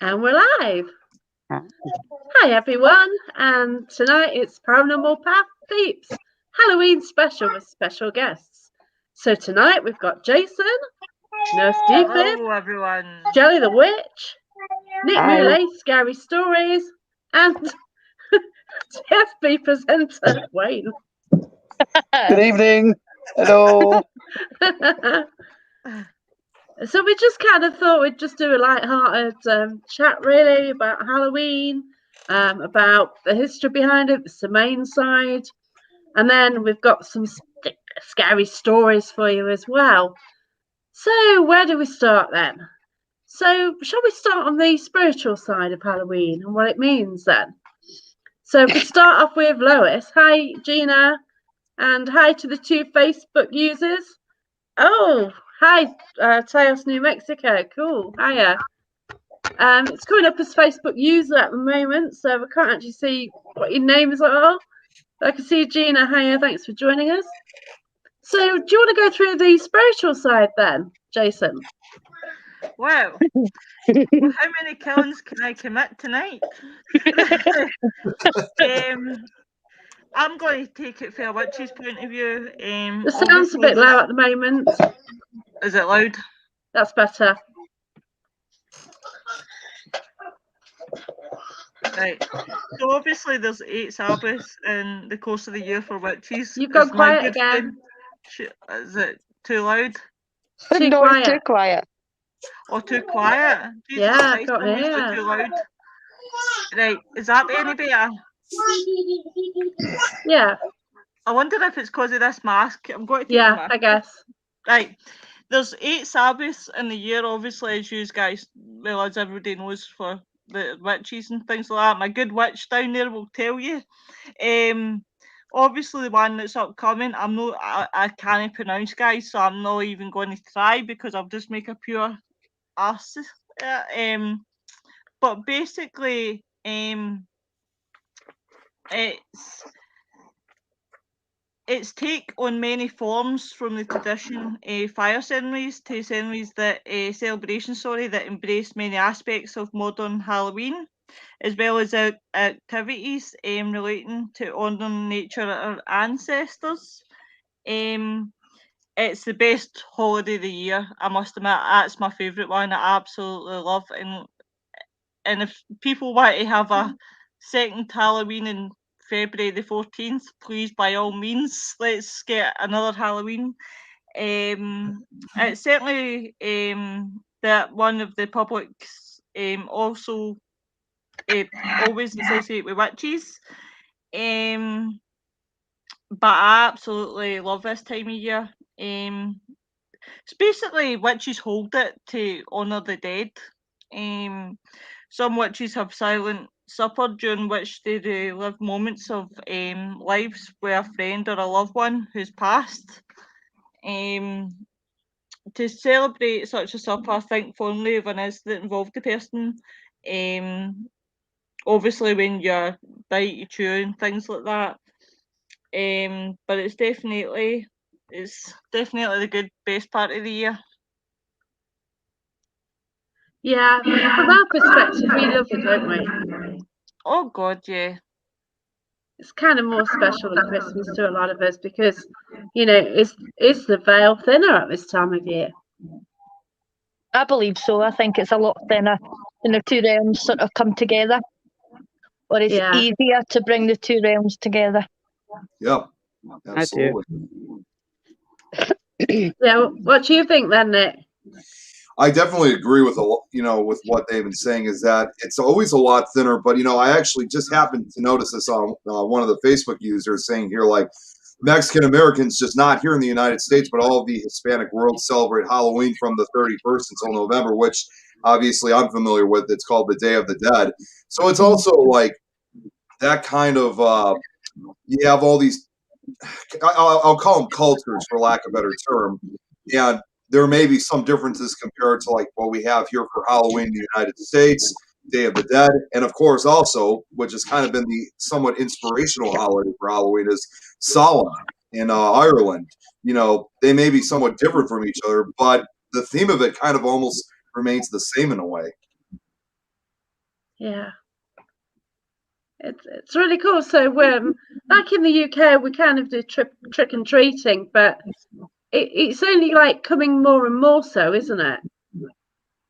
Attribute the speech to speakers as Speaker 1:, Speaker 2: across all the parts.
Speaker 1: And we're live. Hi everyone, and tonight it's Paranormal Peeps Halloween special with special guests. So tonight we've got Jason, Nurse Deepin,
Speaker 2: Hello everyone,
Speaker 1: Jelly the Witch, Nick
Speaker 3: Hi.
Speaker 1: Muley, Scary Stories, and TFB presenter Wayne.
Speaker 3: Good evening. Hello.
Speaker 1: So we just kind of thought we'd just do a light-hearted chat, really, about Halloween, about the history behind it, the Sandman side, and then we've got some scary stories for you as well. So where do we start then? So shall we start on the spiritual side of Halloween and what it means then? So if we start off with Lois. Hi, Gina, and hi to the 2 Facebook users. Oh, hi, Taos, New Mexico. Cool. Hiya. It's coming up as Facebook user at the moment, so I can't actually see what your names are. But I can see Gina. Hiya, thanks for joining us. So, do you want to go through the spiritual side then, Jason?
Speaker 2: Well, how many killings can I commit tonight? I'm going to take it from a witch's point of view.
Speaker 1: The sound's a bit loud at the moment.
Speaker 2: Is it loud?
Speaker 1: That's better.
Speaker 2: Right. So obviously there's 8 Sabbaths in the course of the year for witches.
Speaker 1: You've gone quiet again.
Speaker 2: Is it too loud?
Speaker 1: Too
Speaker 3: no,
Speaker 1: quiet.
Speaker 3: it's too quiet.
Speaker 2: Or too quiet? Jesus
Speaker 1: Yeah,
Speaker 2: Christ,
Speaker 1: I've got
Speaker 2: I'm usually too loud. Right, is that any better?
Speaker 1: Yeah.
Speaker 2: I wonder if it's because of this mask. I'm going to take the
Speaker 1: Yeah,
Speaker 2: mask.
Speaker 1: I guess.
Speaker 2: Right. There's 8 Sabbaths in the year, obviously, as you guys, well, as everybody knows, for the witches and things like that. My good witch down there will tell you. Obviously, the one that's upcoming, I can't pronounce, guys, so I'm not even going to try because I'll just make a pure ass. But basically, its take on many forms, from the tradition fire ceremonies to ceremonies that celebrations that embrace many aspects of modern Halloween, as well as activities relating to honouring nature or ancestors. It's the best holiday of the year, I must admit. That's my favourite one. I absolutely love it. And if people want to have a second Halloween in February the 14th, please, by all means, let's get another Halloween. It's certainly that one of the publics also always associate with witches. But I absolutely love this time of year. It's basically witches hold it to honour the dead. Some witches have silent supper during which they relive moments of lives with a friend or a loved one who's passed. To celebrate such a supper, think fondly of an incident involved the person. Obviously, when you bite, you chew, and things like that. But it's definitely the best part of the year.
Speaker 1: Yeah, from our perspective, we love it, don't we?
Speaker 2: Oh God, yeah.
Speaker 1: It's kind of more special than Christmas to a lot of us because, you know, it's the veil thinner at this time of year.
Speaker 3: I believe so. I think it's a lot thinner when the 2 realms sort of come together. Or it's easier to bring the 2 realms together.
Speaker 4: Yep, absolutely.
Speaker 1: Yeah, what do you think then, Nick?
Speaker 4: I definitely agree with with what they've been saying, is that it's always a lot thinner. But I actually just happened to notice this on one of the Facebook users saying here, like, Mexican Americans, just not here in the United States, but all of the Hispanic world, celebrate Halloween from the 31st until November, which obviously I'm familiar with. It's called the Day of the Dead. So it's also like that kind of you have all these, I'll call them cultures for lack of a better term, and there may be some differences compared to like what we have here for Halloween in the United States, Day of the Dead, and of course also, which has kind of been the somewhat inspirational holiday for Halloween, is Samhain in Ireland. They may be somewhat different from each other, but the theme of it kind of almost remains the same in a way.
Speaker 1: Yeah. It's really cool. So like in the UK, we kind of do trick and treating, but it's only like coming more and more so, isn't it?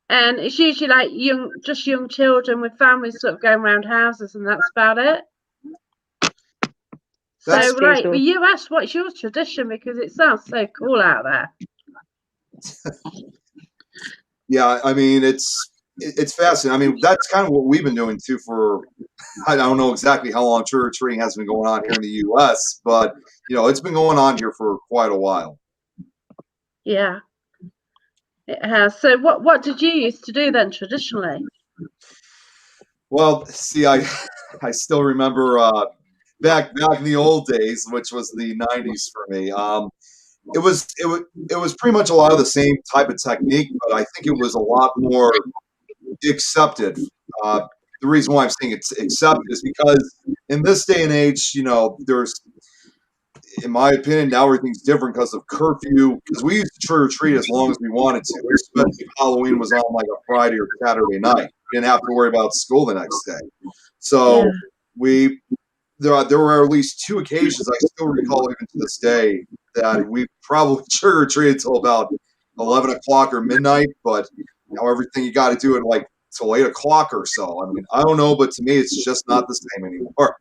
Speaker 1: And it's usually like young children with families sort of going around houses, and that's about it. So like the US, what's your tradition? Because it sounds so cool out there.
Speaker 4: Yeah, I mean it's fascinating. I mean, that's kind of what we've been doing too for, I don't know exactly how long trick or treating has been going on here in the U.S., but it's been going on here for quite a while.
Speaker 1: Yeah, it has. So what did you used to do then traditionally?
Speaker 4: Well, see, I still remember back in the old days, which was the '90s for me. It was pretty much a lot of the same type of technique, but I think it was a lot more accepted. The reason why I'm saying it's accepted is because in this day and age, there's, in my opinion, now everything's different because of curfew. Because we used to trick or treat as long as we wanted to, especially if Halloween was on like a Friday or Saturday night. We didn't have to worry about school the next day. So there were at least 2 occasions I still recall even to this day that we probably trick or treated till about 11 o'clock or midnight, but everything you got to do it like till 8 o'clock or so. I mean, I don't know, but to me, it's just not the same anymore.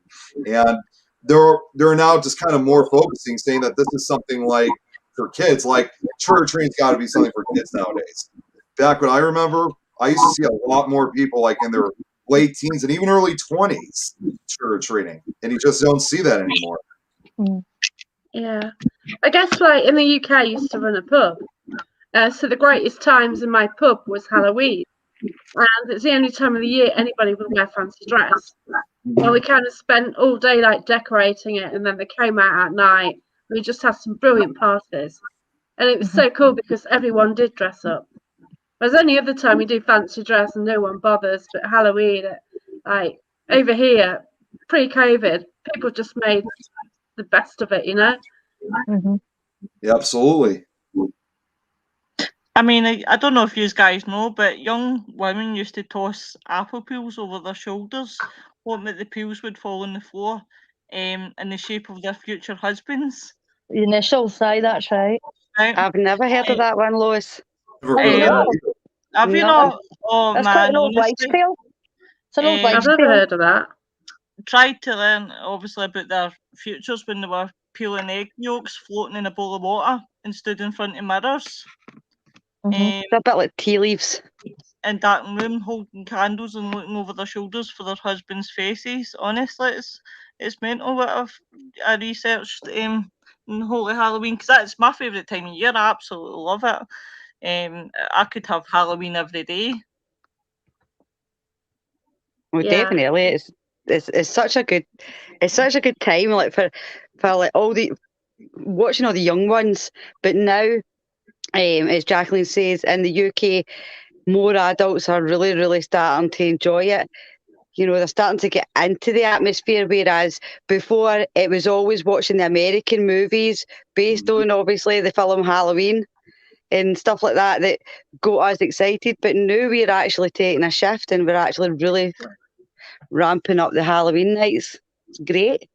Speaker 4: And they're now just kind of more focusing, saying that this is something like for kids. Like trick or treating's got to be something for kids nowadays. Back when I remember, I used to see a lot more people like in their late teens and even early 20s trick or treating, and you just don't see that anymore.
Speaker 1: Yeah, I guess like in the UK, I used to run a pub. So the greatest times in my pub was Halloween, and it's the only time of the year anybody would wear fancy dress. Well, we kind of spent all day like decorating it, and then they came out at night. We just had some brilliant parties, and it was so cool because everyone did dress up. There's only other time we do fancy dress and no one bothers, but Halloween, like over here, pre-COVID, people just made the best of it,
Speaker 4: Yeah, absolutely.
Speaker 2: I mean, I don't know if you guys know, but young women used to toss apple peels over their shoulders, hoping that the peels would fall on the floor in the shape of their future husbands.
Speaker 3: The initials, that's right.
Speaker 5: I've never heard of that one, Lois.
Speaker 2: Have you not? Oh,
Speaker 3: That's
Speaker 2: man,
Speaker 3: quite an old wives'
Speaker 2: honestly.
Speaker 3: tale. It's an old wives'
Speaker 1: I've never
Speaker 3: tale.
Speaker 1: heard of that.
Speaker 2: Tried to learn, obviously, about their futures when they were peeling egg yolks, floating in a bowl of water, and stood in front of mirrors.
Speaker 5: It's a bit like tea leaves.
Speaker 2: In dark room, holding candles and looking over their shoulders for their husbands' faces. Honestly, it's mental what I researched in Holy Halloween, because that's my favourite time of year. I absolutely love it. I could have Halloween every day.
Speaker 5: Well, definitely, it's such a good time, like for like all the watching all the young ones. But now, as Jacqueline says, in the UK, more adults are really, really starting to enjoy it. They're starting to get into the atmosphere, whereas before it was always watching the American movies based on, obviously, the film Halloween and stuff like that got us excited. But now we're actually taking a shift and we're actually really ramping up the Halloween nights. It's great.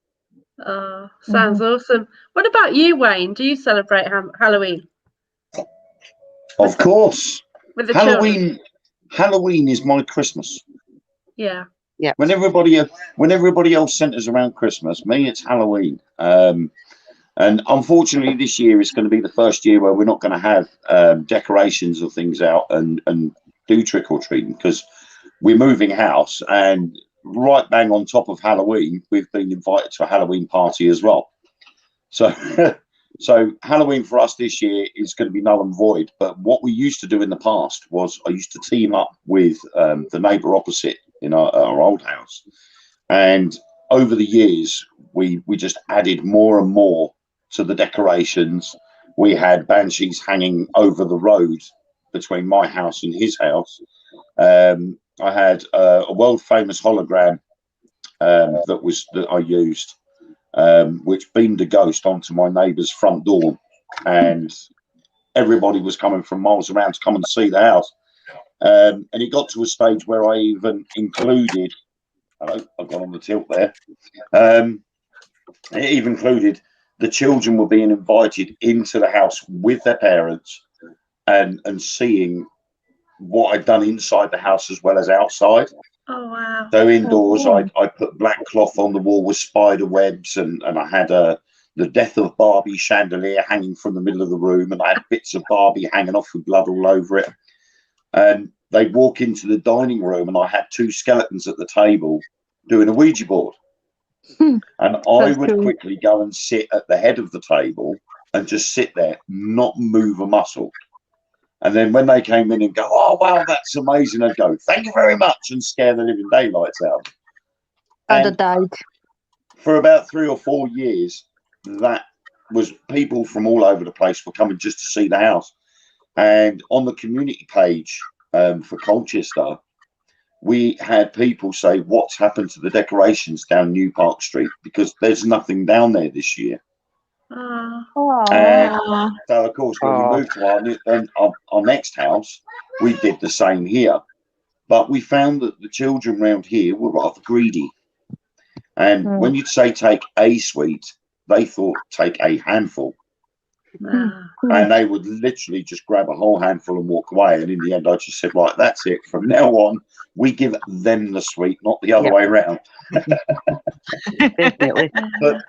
Speaker 1: Oh, sounds awesome. What about you, Wayne? Do you celebrate Halloween?
Speaker 6: Of course.
Speaker 1: With the children?
Speaker 6: Halloween is my Christmas.
Speaker 1: Yeah.
Speaker 5: Yeah.
Speaker 6: When everybody else centers around Christmas, me, it's Halloween. And unfortunately, this year is going to be the first year where we're not going to have decorations or things out and do trick or treating, because we're moving house, and right bang on top of Halloween, we've been invited to a Halloween party as well. So so Halloween for us this year is going to be null and void. But what we used to do in the past was I used to team up with the neighbour opposite in our old house, and over the years we just added more and more to the decorations. We had banshees hanging over the road between my house and his house. I had a world famous hologram that I used, which beamed a ghost onto my neighbour's front door, and everybody was coming from miles around to come and see the house. And it got to a stage where I even included, I've gone on the tilt there, it even included the children were being invited into the house with their parents and seeing what I'd done inside the house as well as outside.
Speaker 1: Oh, wow.
Speaker 6: So indoors, I put black cloth on the wall with spider webs, and I had the Death of Barbie chandelier hanging from the middle of the room, and I had bits of Barbie hanging off with blood all over it. And they'd walk into the dining room, and I had 2 skeletons at the table doing a Ouija board. And I would quickly go and sit at the head of the table and just sit there, not move a muscle. And then when they came in and go, oh, wow, that's amazing, I'd go, thank you very much, and scare the living daylights out.
Speaker 3: I'd have died.
Speaker 6: For about 3 or 4 years, that was people from all over the place were coming just to see the house. And on the community page for Colchester, we had people say, what's happened to the decorations down New Park Street? Because there's nothing down there this year. And so, of course, when we moved to our next house, we did the same here. But we found that the children around here were rather greedy. And when you'd say take a sweet, they thought take a handful. And they would literally just grab a whole handful and walk away. And in the end, I just said, right, that's it. From now on, we give them the sweet, not the other way around.
Speaker 5: Definitely.
Speaker 6: But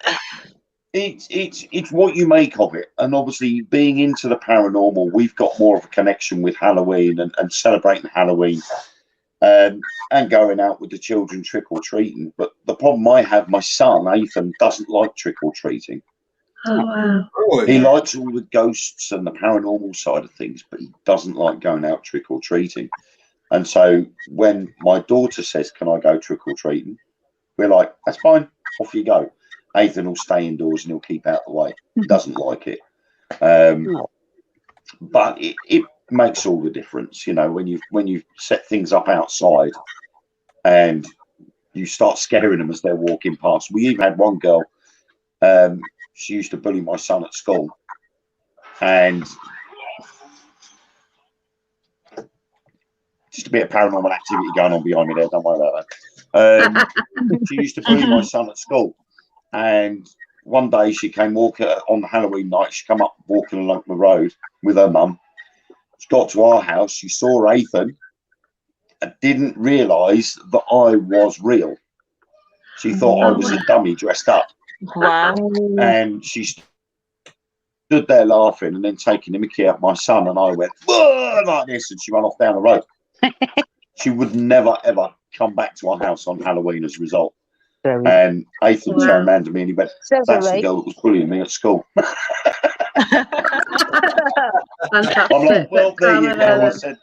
Speaker 6: it's what you make of it. And obviously, being into the paranormal, we've got more of a connection with Halloween and celebrating Halloween and going out with the children trick-or-treating. But the problem I have, my son, Ethan, doesn't like trick-or-treating.
Speaker 1: Oh, wow.
Speaker 6: He likes all the ghosts and the paranormal side of things, but he doesn't like going out trick-or-treating. And so when my daughter says, can I go trick-or-treating? We're like, that's fine, off you go. Ethan will stay indoors and he'll keep out the way. He doesn't like it. But it makes all the difference, you know, when you set things up outside and you start scaring them as they're walking past. We even had one girl, she used to bully my son at school, and just a bit of paranormal activity going on behind me there, don't worry about that. She used to bully my son at school, and one day she came walking on the Halloween night, she come up walking along the road with her mum. She got to our house, she saw Ethan and didn't realise that I was real. She thought I was a dummy dressed up.
Speaker 2: Wow.
Speaker 6: And she stood there laughing and then taking the mickey out my son, and I went, whoa, like this, and she ran off down the road. She would never, ever come back to our house on Halloween as a result. And Ethan turned around to me and he went, that's the girl that was bullying me at school. I'm like, well, there you go. I said,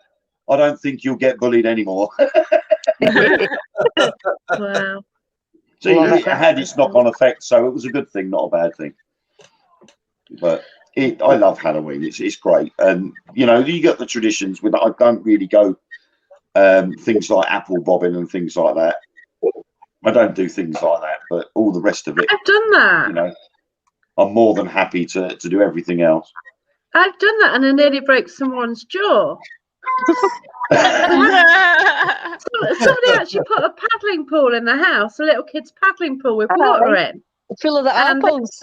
Speaker 6: I don't think you'll get bullied anymore.
Speaker 1: Wow.
Speaker 6: So it had its knock-on effect, so it was a good thing, not a bad thing. But I love Halloween. It's great, and you know, you got the traditions with. I don't really go things like apple bobbing and things like that. I don't do things like that, but all the rest of it,
Speaker 1: I've done that.
Speaker 6: You know, I'm more than happy to do everything else.
Speaker 1: I've done that, and I nearly broke someone's jaw. Somebody actually put a paddling pool in the house, a little kid's paddling pool with water in,
Speaker 3: full of the apples.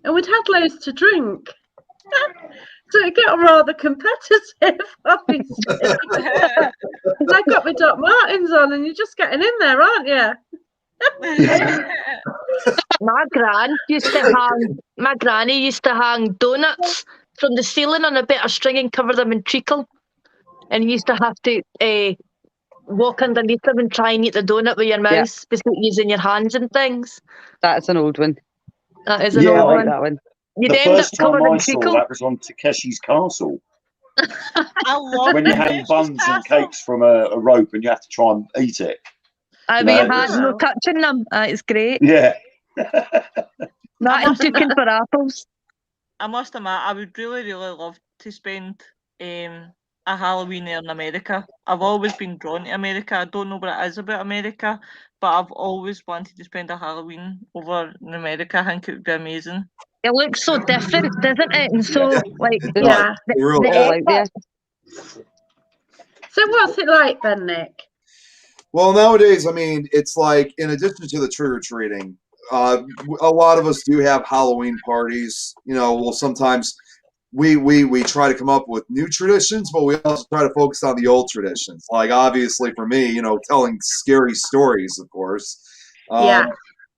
Speaker 1: And we'd had loads to drink. So it got rather competitive, obviously. I got my Doc Martens on, and you're just getting in there, aren't you?
Speaker 3: My granny used to hang donuts from the ceiling on a bit of string and cover them in treacle. And you used to have to walk underneath them and try and eat the donut with your mouth, basically using your hands and things.
Speaker 5: That's an old one.
Speaker 3: That is an old
Speaker 5: I like
Speaker 3: one.
Speaker 5: that one.
Speaker 6: The first time I saw that was on Takeshi's Castle. When you hang buns and cakes from a rope and you have to try and eat it.
Speaker 3: I mean, no touching them. It's great.
Speaker 6: Yeah.
Speaker 3: Not in looking for apples.
Speaker 2: I must admit, I would really, really love to spend a Halloween there in America. I've always been drawn to America. I don't know what it is about America, but I've always wanted to spend a Halloween over in America. I think it would be amazing.
Speaker 3: It looks so different, doesn't it? And so, like,
Speaker 6: Really?
Speaker 1: So what's it like then, Nick?
Speaker 4: Well, nowadays, I mean, it's like in addition to the trick-or-treating, a lot of us do have Halloween parties. You know, we'll sometimes we try to come up with new traditions, but we also try to focus on the old traditions. Like obviously for me, you know, telling scary stories, of course.
Speaker 1: Yeah.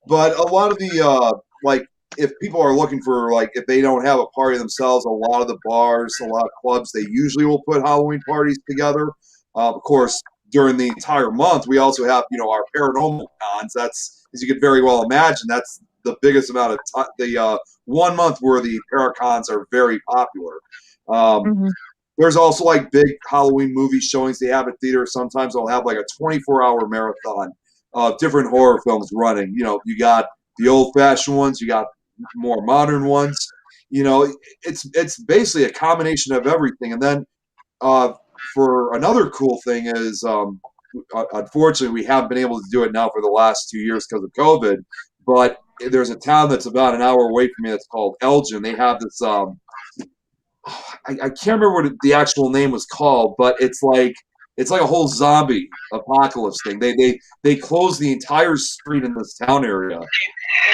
Speaker 4: But a lot of the like if people are looking for like if they don't have a party themselves, a lot of the bars, a lot of clubs, they usually will put Halloween parties together. Of course, during the entire month, we also have our paranormal cons. That's, as you could very well imagine, that's the biggest amount of time. The 1 month where the paracons are very popular. There's also like big Halloween movie showings they have at theaters. Sometimes they'll have like a 24-hour marathon of different horror films running. You got the old-fashioned ones, you got more modern ones. It's basically a combination of everything. And then for another cool thing is, unfortunately, we haven't been able to do it now for the last 2 years because of COVID. But there's a town that's about an hour away from me that's called Elgin. They have this. I can't remember what the actual name was called, but it's like a whole zombie apocalypse thing. They close the entire street in this town area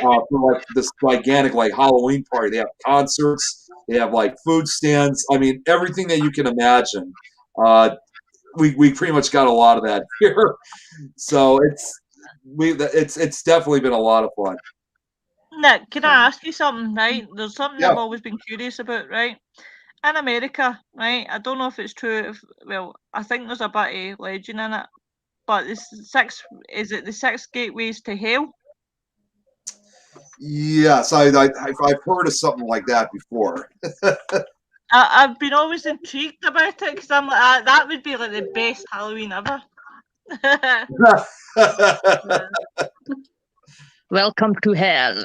Speaker 4: for like this gigantic like Halloween party. They have concerts. They have like food stands. I mean, everything that you can imagine. We pretty much got a lot of that here, so it's definitely been a lot of fun.
Speaker 2: Nick, can I ask you something? Right, there's something
Speaker 4: Yeah.
Speaker 2: I've always been curious about. Right, in America, right, I don't know if it's true. Well, I think there's a bit of legend in it, but is it the 6 gateways to hell?
Speaker 4: Yes, I've heard of something like that before.
Speaker 2: I've been always intrigued about it because I'm like, that would be like the best Halloween ever.
Speaker 3: Welcome to hell.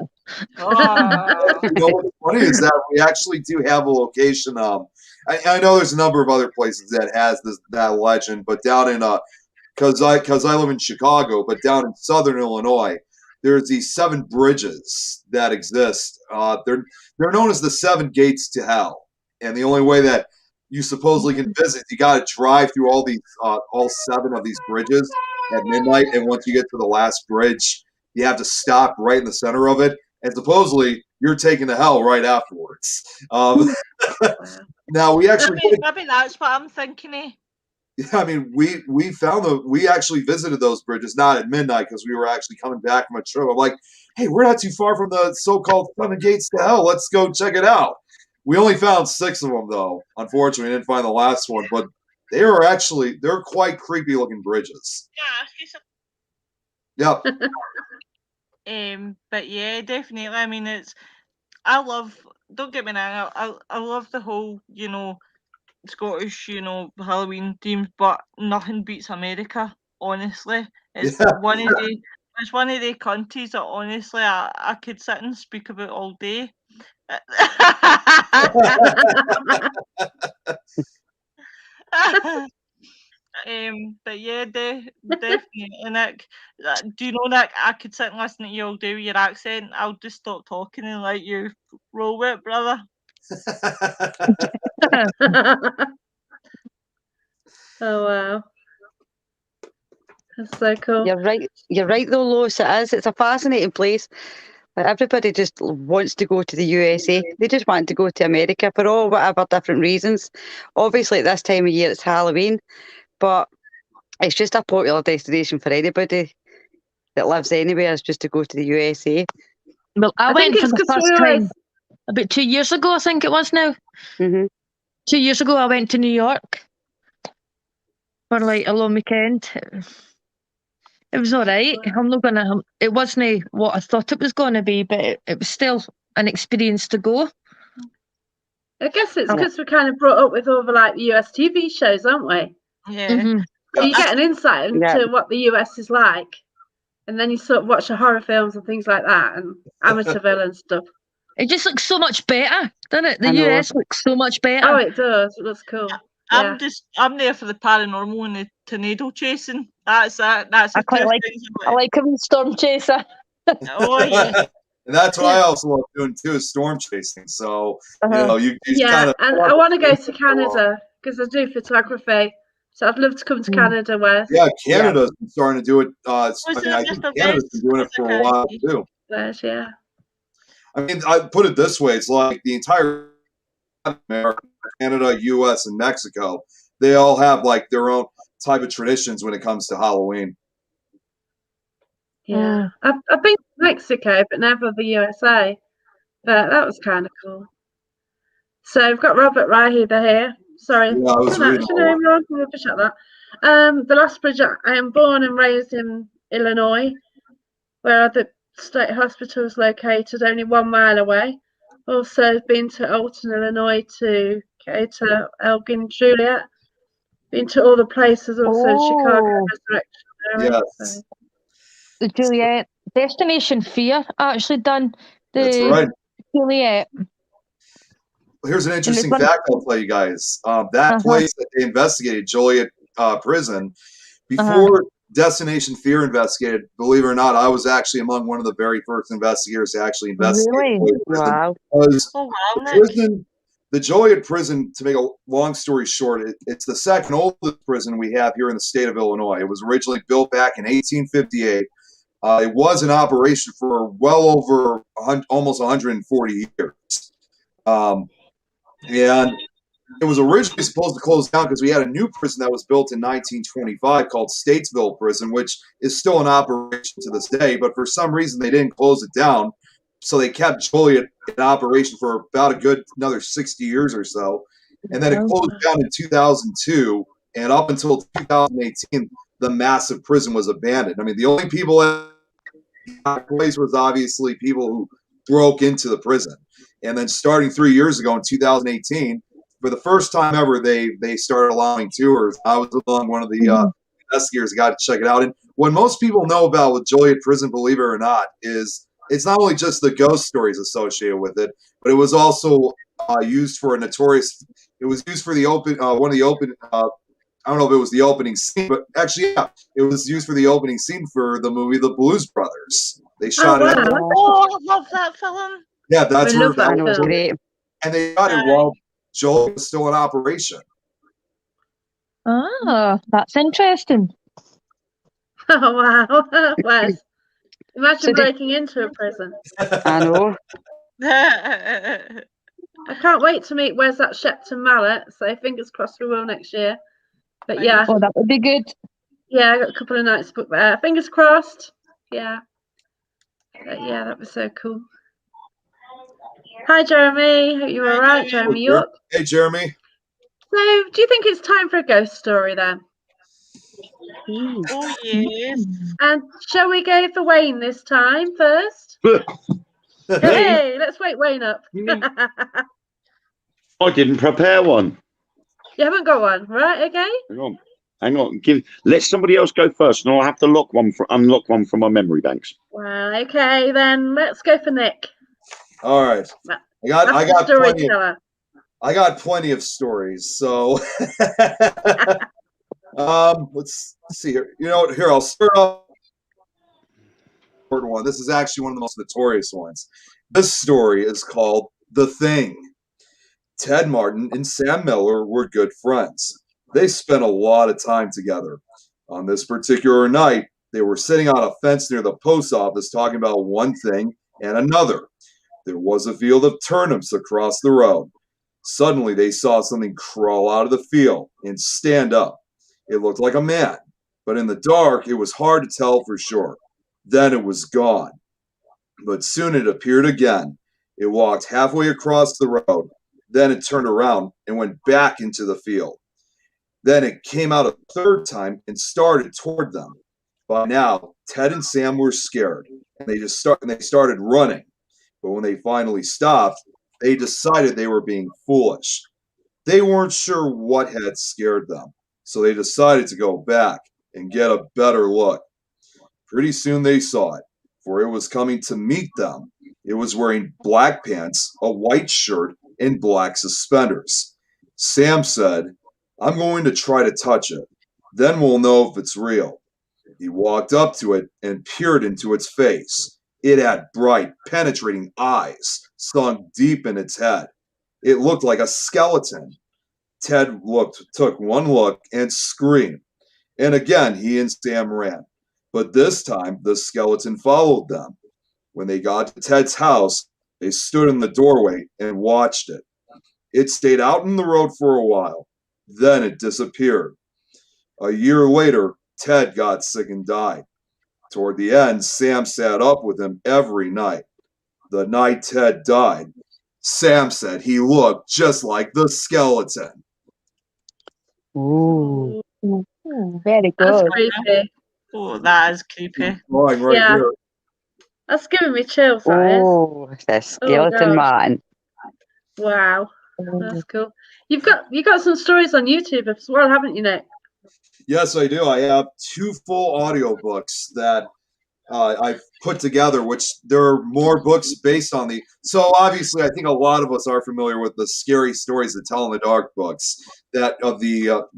Speaker 2: Oh.
Speaker 4: What's funny is that we actually do have a location. I know there's a number of other places that has that legend, but down in because I live in Chicago, but down in Southern Illinois, there's these 7 bridges that exist. They're known as the 7 gates to hell. And the only way that you supposedly can visit, you got to drive through all 7 of these bridges at midnight. And once you get to the last bridge, you have to stop right in the center of it. And supposedly, you're taken to hell right afterwards. Now, we actually...
Speaker 2: Maybe that's what I'm thinking of.
Speaker 4: Yeah, I mean, we actually visited those bridges, not at midnight, because we were actually coming back from a trip. I'm like, hey, we're not too far from the so-called 7 gates to hell. Let's go check it out. We only found 6 of them, though. Unfortunately, we didn't find the last one, but they're quite creepy looking bridges. Yep.
Speaker 2: But yeah, definitely. I mean, don't get me wrong, I love the whole, Scottish, Halloween themes, but nothing beats America, honestly. It's one of the countries that honestly I could sit and speak about all day. But yeah, definitely. Nick, do you know, Nick, I could sit and listen to you all day with your accent. I'll just stop talking and let you roll with it, brother.
Speaker 1: Oh wow, that's so cool.
Speaker 5: You're right though, Lois. It is. It's a fascinating place. Like, everybody just wants to go to the USA. They just want to go to America for all whatever different reasons. Obviously, at this time of year, it's Halloween, but it's just a popular destination for anybody that lives anywhere, is just to go to the USA.
Speaker 3: Well, I went
Speaker 1: think
Speaker 3: for
Speaker 1: it's
Speaker 3: the
Speaker 1: 'cause
Speaker 3: first
Speaker 1: we
Speaker 3: time about 2 years ago, I think it was now.
Speaker 5: Mm-hmm.
Speaker 3: 2 years ago, I went to New York for like a long weekend. It was all right. It wasn't what I thought it was going to be, but it was still an experience to go.
Speaker 1: I guess it's because we're kind of brought up with all the like the US TV shows, aren't we?
Speaker 2: Yeah.
Speaker 3: Mm-hmm.
Speaker 1: So you get an insight into what the US is like, and then you sort of watch the horror films and things like that, and Amityville and stuff.
Speaker 3: It just looks so much better, doesn't it? The
Speaker 5: I know.
Speaker 3: US looks so much better.
Speaker 1: Oh, it does. It looks cool. Yeah.
Speaker 2: I'm there for the paranormal and the tornado chasing. That's it. That's
Speaker 3: I quite like. I like him in Storm Chaser.
Speaker 2: Oh yeah.
Speaker 4: And that's what I also love doing too, is storm chasing. So you
Speaker 1: yeah,
Speaker 4: kind of...
Speaker 1: and I want to go to Canada because I do photography. So I'd love to come to Canada, Wes.
Speaker 4: Yeah, Canada's been starting to do it. I
Speaker 2: Was
Speaker 4: mean,
Speaker 2: it
Speaker 4: I
Speaker 2: just
Speaker 4: think
Speaker 2: a
Speaker 4: Canada's
Speaker 2: Wes?
Speaker 4: been doing it for a while too.
Speaker 1: Wes, yeah.
Speaker 4: I mean, I put it this way: it's like the entire America, Canada, U.S., and Mexico. They all have like their own type of traditions when it comes to Halloween.
Speaker 1: Yeah. I've been to Mexico, but never the USA. But that was kind of cool. So we've got Robert Rahida here. Sorry,
Speaker 4: Yeah, I was
Speaker 1: pronounced
Speaker 4: reading
Speaker 1: your
Speaker 4: all
Speaker 1: name wrong. I'm rubbish at that. The last bridge. I am born and raised in Illinois, where the state hospital is located only 1 mile away. Also been to Alton, Illinois, to go to Elgin, Juliet. Been to all the places. Also Chicago Resurrection Area.
Speaker 4: Yes.
Speaker 1: So.
Speaker 3: The Juliet Destination Fear actually done the
Speaker 4: That's right.
Speaker 3: Juliet.
Speaker 4: Here's an interesting
Speaker 3: one-
Speaker 4: fact I'll tell you guys. That place that they investigated, Joliet Prison, before Destination Fear investigated, believe it or not, I was actually among one of the very first investigators to actually investigate
Speaker 3: Really?
Speaker 4: Joliet Prison.
Speaker 5: Wow.
Speaker 4: Because
Speaker 2: Oh wow,
Speaker 4: the
Speaker 2: Nick.
Speaker 4: prison, the Joliet Prison, to make a long story short, it's the second oldest prison we have here in the state of Illinois. It was originally built back in 1858. It was in operation for well over almost 140 years. And it was originally supposed to close down because we had a new prison that was built in 1925 called Statesville Prison, which is still in operation to this day. But for some reason, they didn't close it down. So they kept Joliet in operation for about a good another 60 years or so. And then it closed down in 2002. And up until 2018, the massive prison was abandoned. I mean, the only people in that place was obviously people who broke into the prison. And then starting 3 years ago in 2018, for the first time ever, they started allowing tours. I was among one of the investigators that got to check it out. And what most people know about with Joliet Prison, believe it or not, is it's not only just the ghost stories associated with it, but it was also used for a notorious. It was used for the open one of the open. I don't know if it was the opening scene, but actually, yeah, it was used for the opening scene for the movie The Blues Brothers. They shot it.
Speaker 2: Oh, I love that film.
Speaker 4: Yeah, that's
Speaker 1: I
Speaker 4: where
Speaker 1: love that
Speaker 5: I know it's
Speaker 1: film.
Speaker 5: great.
Speaker 4: and they shot it while Joel was still in operation.
Speaker 3: Ah, that's interesting.
Speaker 1: Oh wow, Wes. Imagine
Speaker 5: So did-
Speaker 1: breaking into a prison.
Speaker 5: I know.
Speaker 1: I can't wait to meet Wes at Shepton Mallet, so fingers crossed we will next year. But yeah,
Speaker 3: Oh, that would be good.
Speaker 1: yeah, I got a couple of nights booked there. Fingers crossed. Yeah. But yeah, that was so cool. Hi Jeremy, hope you're
Speaker 2: Hi,
Speaker 1: alright.
Speaker 2: Jeremy.
Speaker 1: Jeremy, you up?
Speaker 4: Hey, Jeremy.
Speaker 1: So do you think it's time for a ghost story then?
Speaker 2: Oh yes.
Speaker 1: And shall we go for Wayne this time first? Hey, let's wake Wayne up. You
Speaker 6: I didn't prepare one.
Speaker 1: haven't got one, right? Okay.
Speaker 6: Hang on. Let somebody else go first, and I'll have to unlock one from my memory banks.
Speaker 1: Well, okay, then let's go for Nick.
Speaker 4: All right.
Speaker 1: That's
Speaker 4: I
Speaker 1: the
Speaker 4: got plenty.
Speaker 1: storyteller.
Speaker 4: I got plenty of stories. So let's see here. You know what? Here, I'll start off with one. This is actually one of the most notorious ones. This story is called The Thing. Ted Martin and Sam Miller were good friends. They spent a lot of time together. On this particular night, they were sitting on a fence near the post office talking about one thing and another. There was a field of turnips across the road. Suddenly, they saw something crawl out of the field and stand up. It looked like a man, but in the dark, it was hard to tell for sure. Then it was gone. But soon it appeared again. It walked halfway across the road. Then it turned around and went back into the field. Then it came out a third time and started toward them. By now, Ted and Sam were scared, and they started running. But when they finally stopped, they decided they were being foolish. They weren't sure what had scared them, so they decided to go back and get a better look. Pretty soon they saw it, for it was coming to meet them. It was wearing black pants, a white shirt, and black suspenders. Sam said, "I'm going to try to touch it. Then we'll know if it's real." He walked up to it and peered into its face. It had bright, penetrating eyes sunk deep in its head. It looked like a skeleton. Ted took one look and screamed. And again, he and Sam ran. But this time, the skeleton followed them. When they got to Ted's house, they stood in the doorway and watched it. It stayed out in the road for a while. Then it disappeared. A year later, Ted got sick and died. Toward the end, Sam sat up with him every night. The night Ted died, Sam said he looked just like the skeleton.
Speaker 5: Ooh,
Speaker 3: Very
Speaker 1: That's
Speaker 3: good.
Speaker 1: creepy.
Speaker 2: Oh, that is creepy.
Speaker 4: Drawing right
Speaker 1: Yeah.
Speaker 4: here.
Speaker 1: That's giving me chills, that is.
Speaker 5: oh, the skeleton
Speaker 1: God.
Speaker 5: man.
Speaker 1: Wow. That's cool. You've got some stories on YouTube as well, haven't you, Nick?
Speaker 4: Yes, I do. I have 2 full audiobooks that I've put together, which there are more books based on the. So obviously, I think a lot of us are familiar with the Scary Stories to Tell in the Dark books that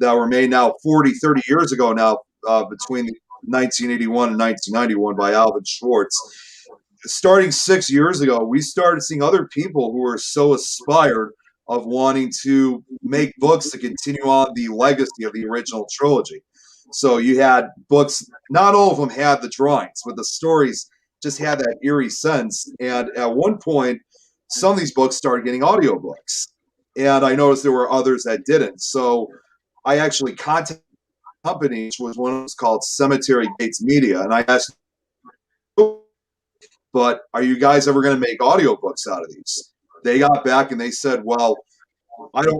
Speaker 4: were made now 40, 30 years ago now, between 1981 and 1991 by Alvin Schwartz. Starting 6 years ago, we started seeing other people who were so inspired of wanting to make books to continue on the legacy of the original trilogy. So you had books, not all of them had the drawings, but the stories just had that eerie sense. And at one point, some of these books started getting audiobooks. And I noticed there were others that didn't. So I actually contacted a company, which was one of those called Cemetery Gates Media. And I asked, but are you guys ever going to make audiobooks out of these? They got back and they said, well,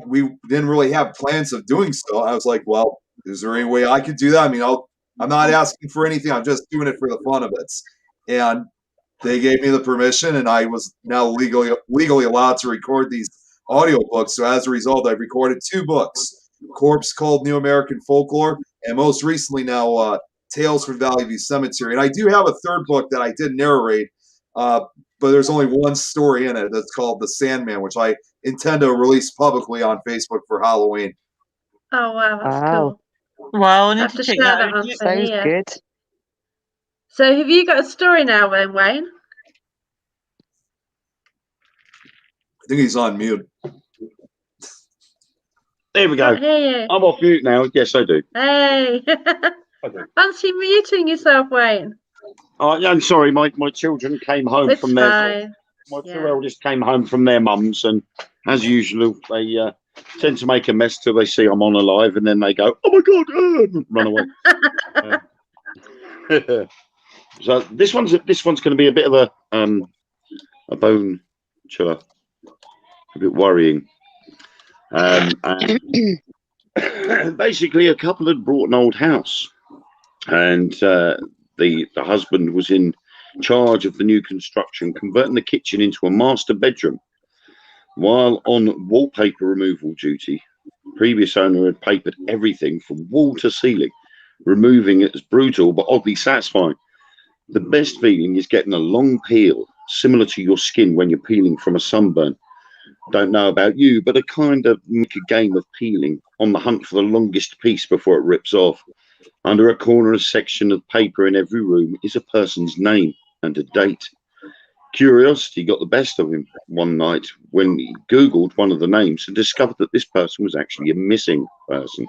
Speaker 4: we didn't really have plans of doing so. I was like, well, is there any way I could do that? I mean, I'm not asking for anything. I'm just doing it for the fun of it. And they gave me the permission, and I was now legally allowed to record these audiobooks. So as a result, I've recorded 2 books, Corpse Called New American Folklore, and most recently now Tales from Valley View Cemetery. And I do have a 3rd book that I did narrate, but there's only one story in it that's called The Sandman, which I intend to release publicly on Facebook for Halloween.
Speaker 1: Oh, wow, that's
Speaker 5: Wow.
Speaker 1: cool.
Speaker 2: Well, I need
Speaker 1: Have
Speaker 2: to
Speaker 1: to
Speaker 2: check
Speaker 1: share
Speaker 2: that
Speaker 1: that
Speaker 2: out.
Speaker 1: on
Speaker 5: Sounds
Speaker 1: here.
Speaker 5: good.
Speaker 1: So have you got a story now then, Wayne?
Speaker 4: I think he's on mute.
Speaker 6: There we
Speaker 1: Can't
Speaker 6: go.
Speaker 1: hear you.
Speaker 6: I'm off mute now. Yes, I do.
Speaker 1: Hey.
Speaker 6: Okay.
Speaker 1: Fancy muting yourself, Wayne.
Speaker 6: I'm sorry. My children came home
Speaker 1: It's
Speaker 6: from their.
Speaker 1: fine.
Speaker 6: My 2
Speaker 1: Yeah.
Speaker 6: eldest came home from their mums, and as usual, they tend to make a mess till they see I'm on alive, and then they go, "Oh my god!" and run away. So this one's going to be a bit of a bone chiller, a bit worrying. And basically, a couple had brought an old house, and the husband was in charge of the new construction, converting the kitchen into a master bedroom. While on wallpaper removal duty, the previous owner had papered everything from wall to ceiling. Removing it as brutal but oddly satisfying. The best feeling is getting a long peel, similar to your skin when you're peeling from a sunburn. Don't know about you, but I kind of make a game of peeling, on the hunt for the longest piece before it rips off. Under a corner, a section of paper in every room is a person's name and a date. Curiosity got the best of him one night when he Googled one of the names and discovered that this person was actually a missing person.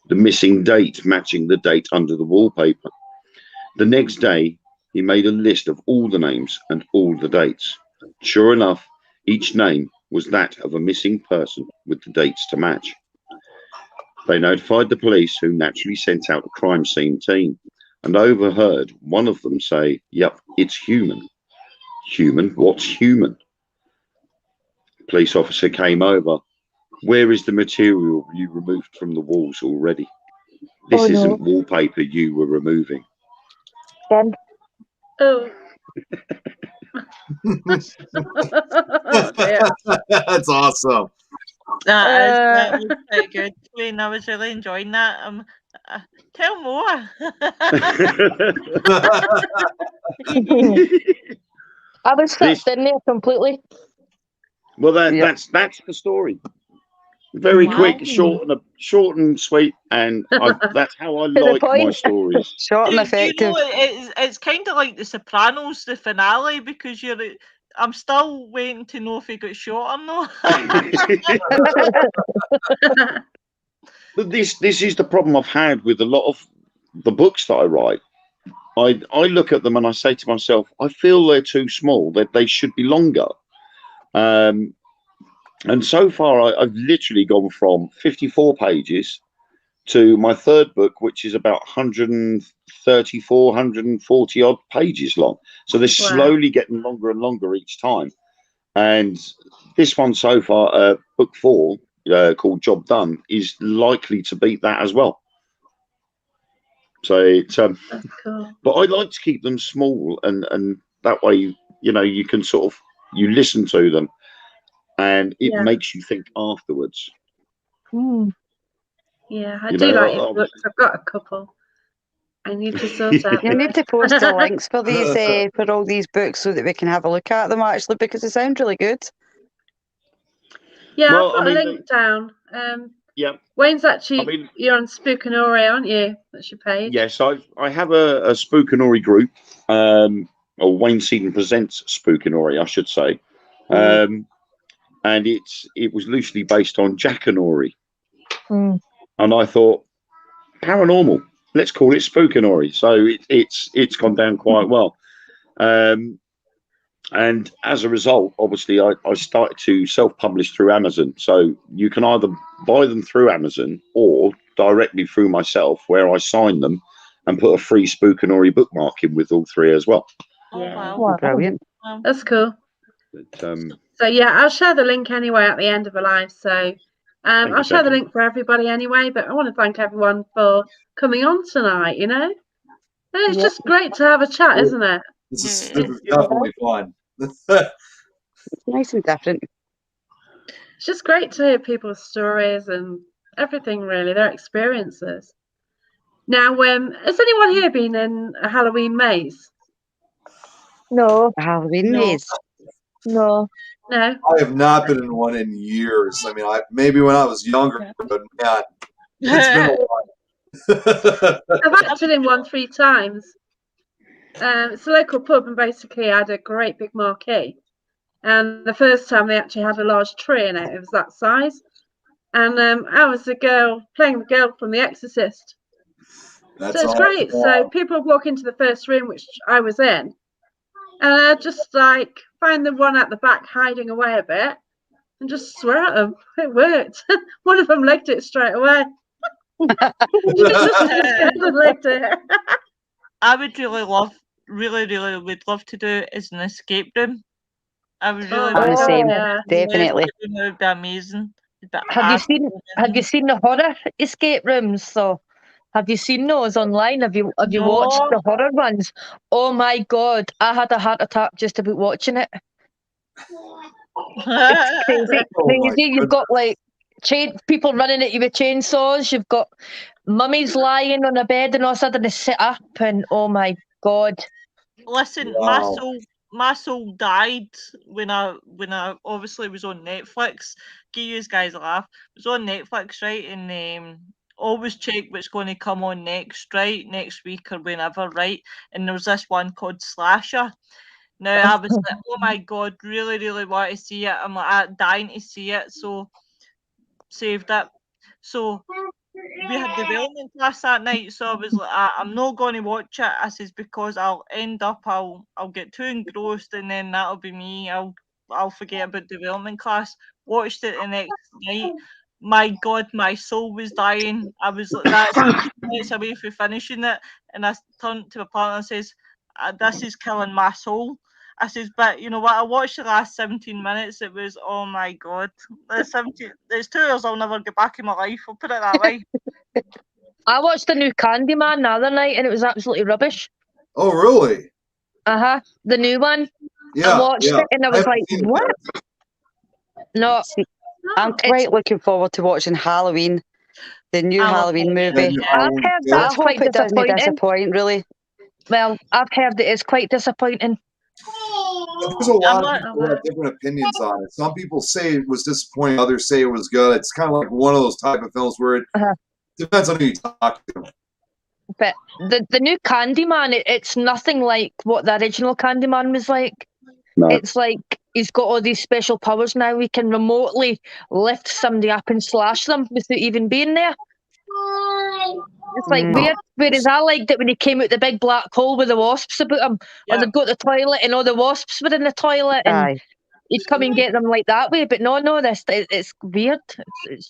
Speaker 6: The missing date matching the date under the wallpaper. The next day, he made a list of all the names and all the dates. Sure enough, each name was that of a missing person with the dates to match. They notified the police, who naturally sent out a crime scene team, and overheard one of them say, "Yep, it's human." Human? What's human? Police officer came over. Where is the material you removed from the walls already? This isn't wallpaper you were removing.
Speaker 3: Then
Speaker 1: Oh. Yeah.
Speaker 4: That's awesome.
Speaker 2: That was quite good, Wayne. I was really enjoying that. Tell more.
Speaker 3: I was sucked in there completely.
Speaker 6: Well, that's the story. Very quick, short and sweet, and that's how I
Speaker 3: the
Speaker 6: like my
Speaker 3: point.
Speaker 6: stories.
Speaker 5: Short and
Speaker 2: Do you
Speaker 5: effective.
Speaker 2: know, it's kind of like The Sopranos, the finale, because I'm still waiting to know if he got shot or not.
Speaker 6: But this is the problem I've had with a lot of the books that I write. I look at them and I say to myself, I feel they're too small. That they should be longer. And so far, I've literally gone from 54 pages to my third book, which is about 134, 140 odd pages long. So they're slowly getting longer and longer each time. And this one so far, book 4, called Job Done, is likely to beat that as well. So it's
Speaker 1: cool.
Speaker 6: But I like to keep them small, and that way, you can sort of listen to them, and it makes you think afterwards.
Speaker 1: Yeah, I do like your books. I've got a couple. I need to sort out.
Speaker 5: You need to post the links for these for all these books so that we can have a look at them, actually, because they sound really good.
Speaker 1: Yeah, I'll put a link down.
Speaker 6: Yeah.
Speaker 1: Wayne's actually, you're on Spookanori, aren't you? That's your page.
Speaker 6: Yes, I have a Spookanori group, or Wayne Seaton Presents Spookanori, I should say. And it was loosely based on Jackanori. And I thought, paranormal, let's call it Spookanori. So it's gone down quite well. And as a result, obviously, I started to self-publish through Amazon. So you can either buy them through Amazon or directly through myself, where I sign them and put a free Spookanori bookmark in with all 3 as well.
Speaker 1: Yeah,
Speaker 5: wow. Brilliant.
Speaker 1: That's cool.
Speaker 6: But,
Speaker 1: so yeah, I'll share the link anyway at the end of the live. So I'll share the link for everybody anyway. But I want to thank everyone for coming on tonight. It's just great to have a chat, isn't it?
Speaker 4: This is definitely fun.
Speaker 5: It's nice and different.
Speaker 1: It's just great to hear people's stories and everything, really, their experiences. Now, has anyone here been in a Halloween maze?
Speaker 3: No.
Speaker 5: A Halloween maze?
Speaker 3: No.
Speaker 1: No.
Speaker 4: I have not been in one in years. I mean, maybe when I was younger, but man, it's been a while.
Speaker 1: I've acted in one 3 times. It's a local pub, and basically had a great big marquee. And the first time they actually had a large tree in it. It was that size. And I was the girl playing the girl from The Exorcist. So it's great. Wow. So people walk into the first room, which I was in, and I just find the one at the back hiding away a bit, and just swear at them. It worked. One of them legged it straight away. Legged it.
Speaker 2: I would really would love to do is an escape room. I would really
Speaker 5: definitely.
Speaker 2: It would be amazing.
Speaker 3: Have you seen the horror escape rooms? So have you seen those online? Have you watched the horror ones? Oh my god, I had a heart attack just about watching it. It's crazy. Crazy. You've got people running at you with chainsaws. You've got mummies lying on a bed, and all of a sudden they sit up, and oh my god.
Speaker 2: Listen, wow. my soul died when I obviously was on Netflix. Give you guys a laugh. It was on Netflix, right? And always check what's going to come on next, right? Next week or whenever, right? And there was this one called Slasher. Now I was like, oh my god, really want to see it. I'm dying to see it, so saved it. So we had development class that night, so I was like, I'm not going to watch it. I says, because I'll get too engrossed, and then that'll be me. I'll forget about development class. Watched it the next night. My god, my soul was dying. I was like, that's 15 minutes away from finishing it, and I turned to my partner and says, this is killing my soul. I says, but you know what? I watched the last 17 minutes. It was, oh my god, there's 2 hours I'll never get back in my life. I'll put it that way.
Speaker 3: I watched the new Candyman the other night, and it was absolutely rubbish.
Speaker 4: Oh, really?
Speaker 3: The new one.
Speaker 4: Yeah.
Speaker 3: I watched it, and I was like, what? No.
Speaker 5: I'm quite looking forward to watching Halloween, the new Halloween movie.
Speaker 3: I've heard that's quite disappointing.
Speaker 5: Disappoint, really.
Speaker 3: Well, I've heard it is quite disappointing.
Speaker 4: There's a lot of people have different opinions on it. Some people say it was disappointing, others say it was good. It's kind of like one of those type of films where it depends on who you talk to.
Speaker 3: But the new Candyman, it's nothing like what the original Candyman was like.
Speaker 6: No.
Speaker 3: It's like he's got all these special powers now. He can remotely lift somebody up and slash them without even being there. It's like weird. Whereas I liked it when he came out the big black hole with the wasps about him.
Speaker 2: Yeah.
Speaker 3: Or they'd go to the toilet and all the wasps were in the toilet and
Speaker 5: Aye.
Speaker 3: he'd come and get them like that way. But no, it's weird. It's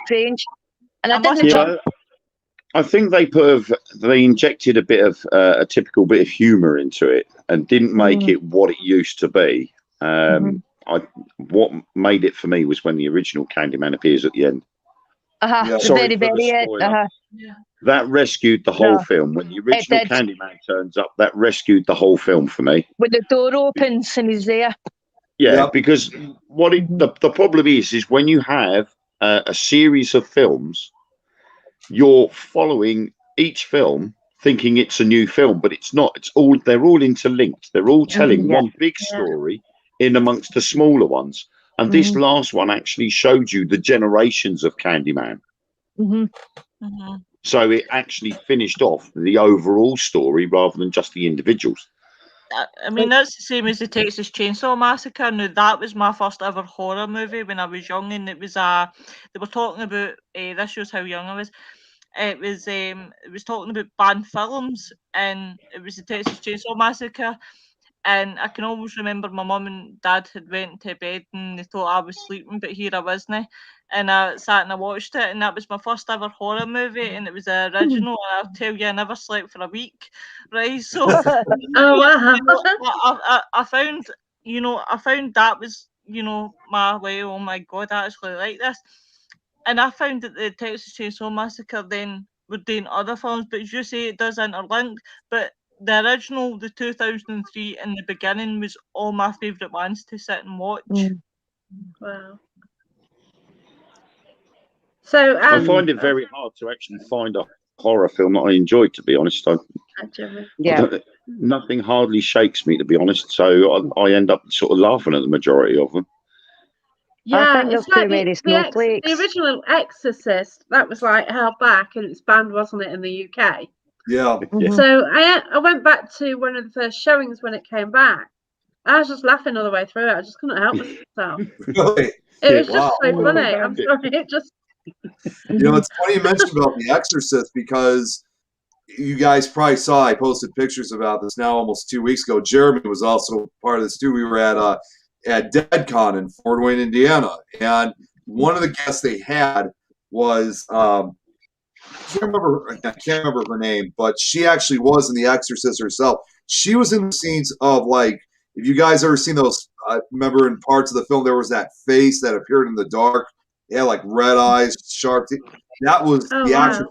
Speaker 3: strange. And I didn't
Speaker 6: Yeah, I think they injected a bit of a typical bit of humour into it and didn't make it what it used to be. What made it for me was when the original Candyman appears at the end.
Speaker 4: Yeah.
Speaker 3: The
Speaker 6: Sorry
Speaker 3: very,
Speaker 6: for the
Speaker 3: very end.
Speaker 6: spoiler. That rescued the whole
Speaker 3: No.
Speaker 6: film. When the original
Speaker 3: did.
Speaker 6: Candyman turns up, that rescued the whole film for me.
Speaker 3: When the door opens and he's there.
Speaker 6: Yeah,
Speaker 4: Yep.
Speaker 6: because the problem is when you have a series of films, you're following each film thinking it's a new film, but it's not. They're all interlinked. They're all telling one big story in amongst the smaller ones. And this last one actually showed you the generations of Candyman. So it actually finished off the overall story rather than just the individuals.
Speaker 2: I mean, that's the same as the Texas Chainsaw Massacre. Now, that was my first ever horror movie when I was young, and it was they were talking about this shows how young I was. It was talking about banned films, and it was the Texas Chainsaw Massacre. And I can always remember my mum and dad had went to bed and they thought I was sleeping, but here I wasn't. And I sat and I watched it, and that was my first ever horror movie, and it was the original. And I'll tell you, I never slept for a week, right? So,
Speaker 1: Oh wow!
Speaker 2: I found, I found that was, my way. Oh my God, I actually like this. And I found that the Texas Chainsaw Massacre then were doing other films, but as you say, it does interlink. But the original, the 2003 in the beginning, was all my favourite ones to sit and watch.
Speaker 1: Wow. So
Speaker 6: I find it very hard to actually find a horror film that I enjoyed, to be honest. Nothing hardly shakes me, to be honest. So I end up sort of laughing at the majority of them.
Speaker 1: Yeah,
Speaker 5: there's
Speaker 1: it's like
Speaker 5: too many snowflakes.
Speaker 1: the original Exorcist, that was like held back and it's banned, wasn't it, in the UK?
Speaker 4: Yeah.
Speaker 1: So I went back to one of the first showings when it came back. I was just laughing all the way through it. I just couldn't help myself.
Speaker 4: Really?
Speaker 1: It was just
Speaker 4: Wow.
Speaker 1: so funny. I'm sorry. It just
Speaker 4: It's funny you mentioned about The Exorcist because you guys probably saw I posted pictures about this now almost 2 weeks ago. Jeremy was also part of this too. We were at DeadCon in Fort Wayne, Indiana, and one of the guests they had was I can't remember her name, but she actually was in The Exorcist herself. She was in the scenes of, like, if you guys ever seen those, I remember in parts of the film there was that face that appeared in the dark. Yeah, like red eyes, sharp teeth. That was the actress.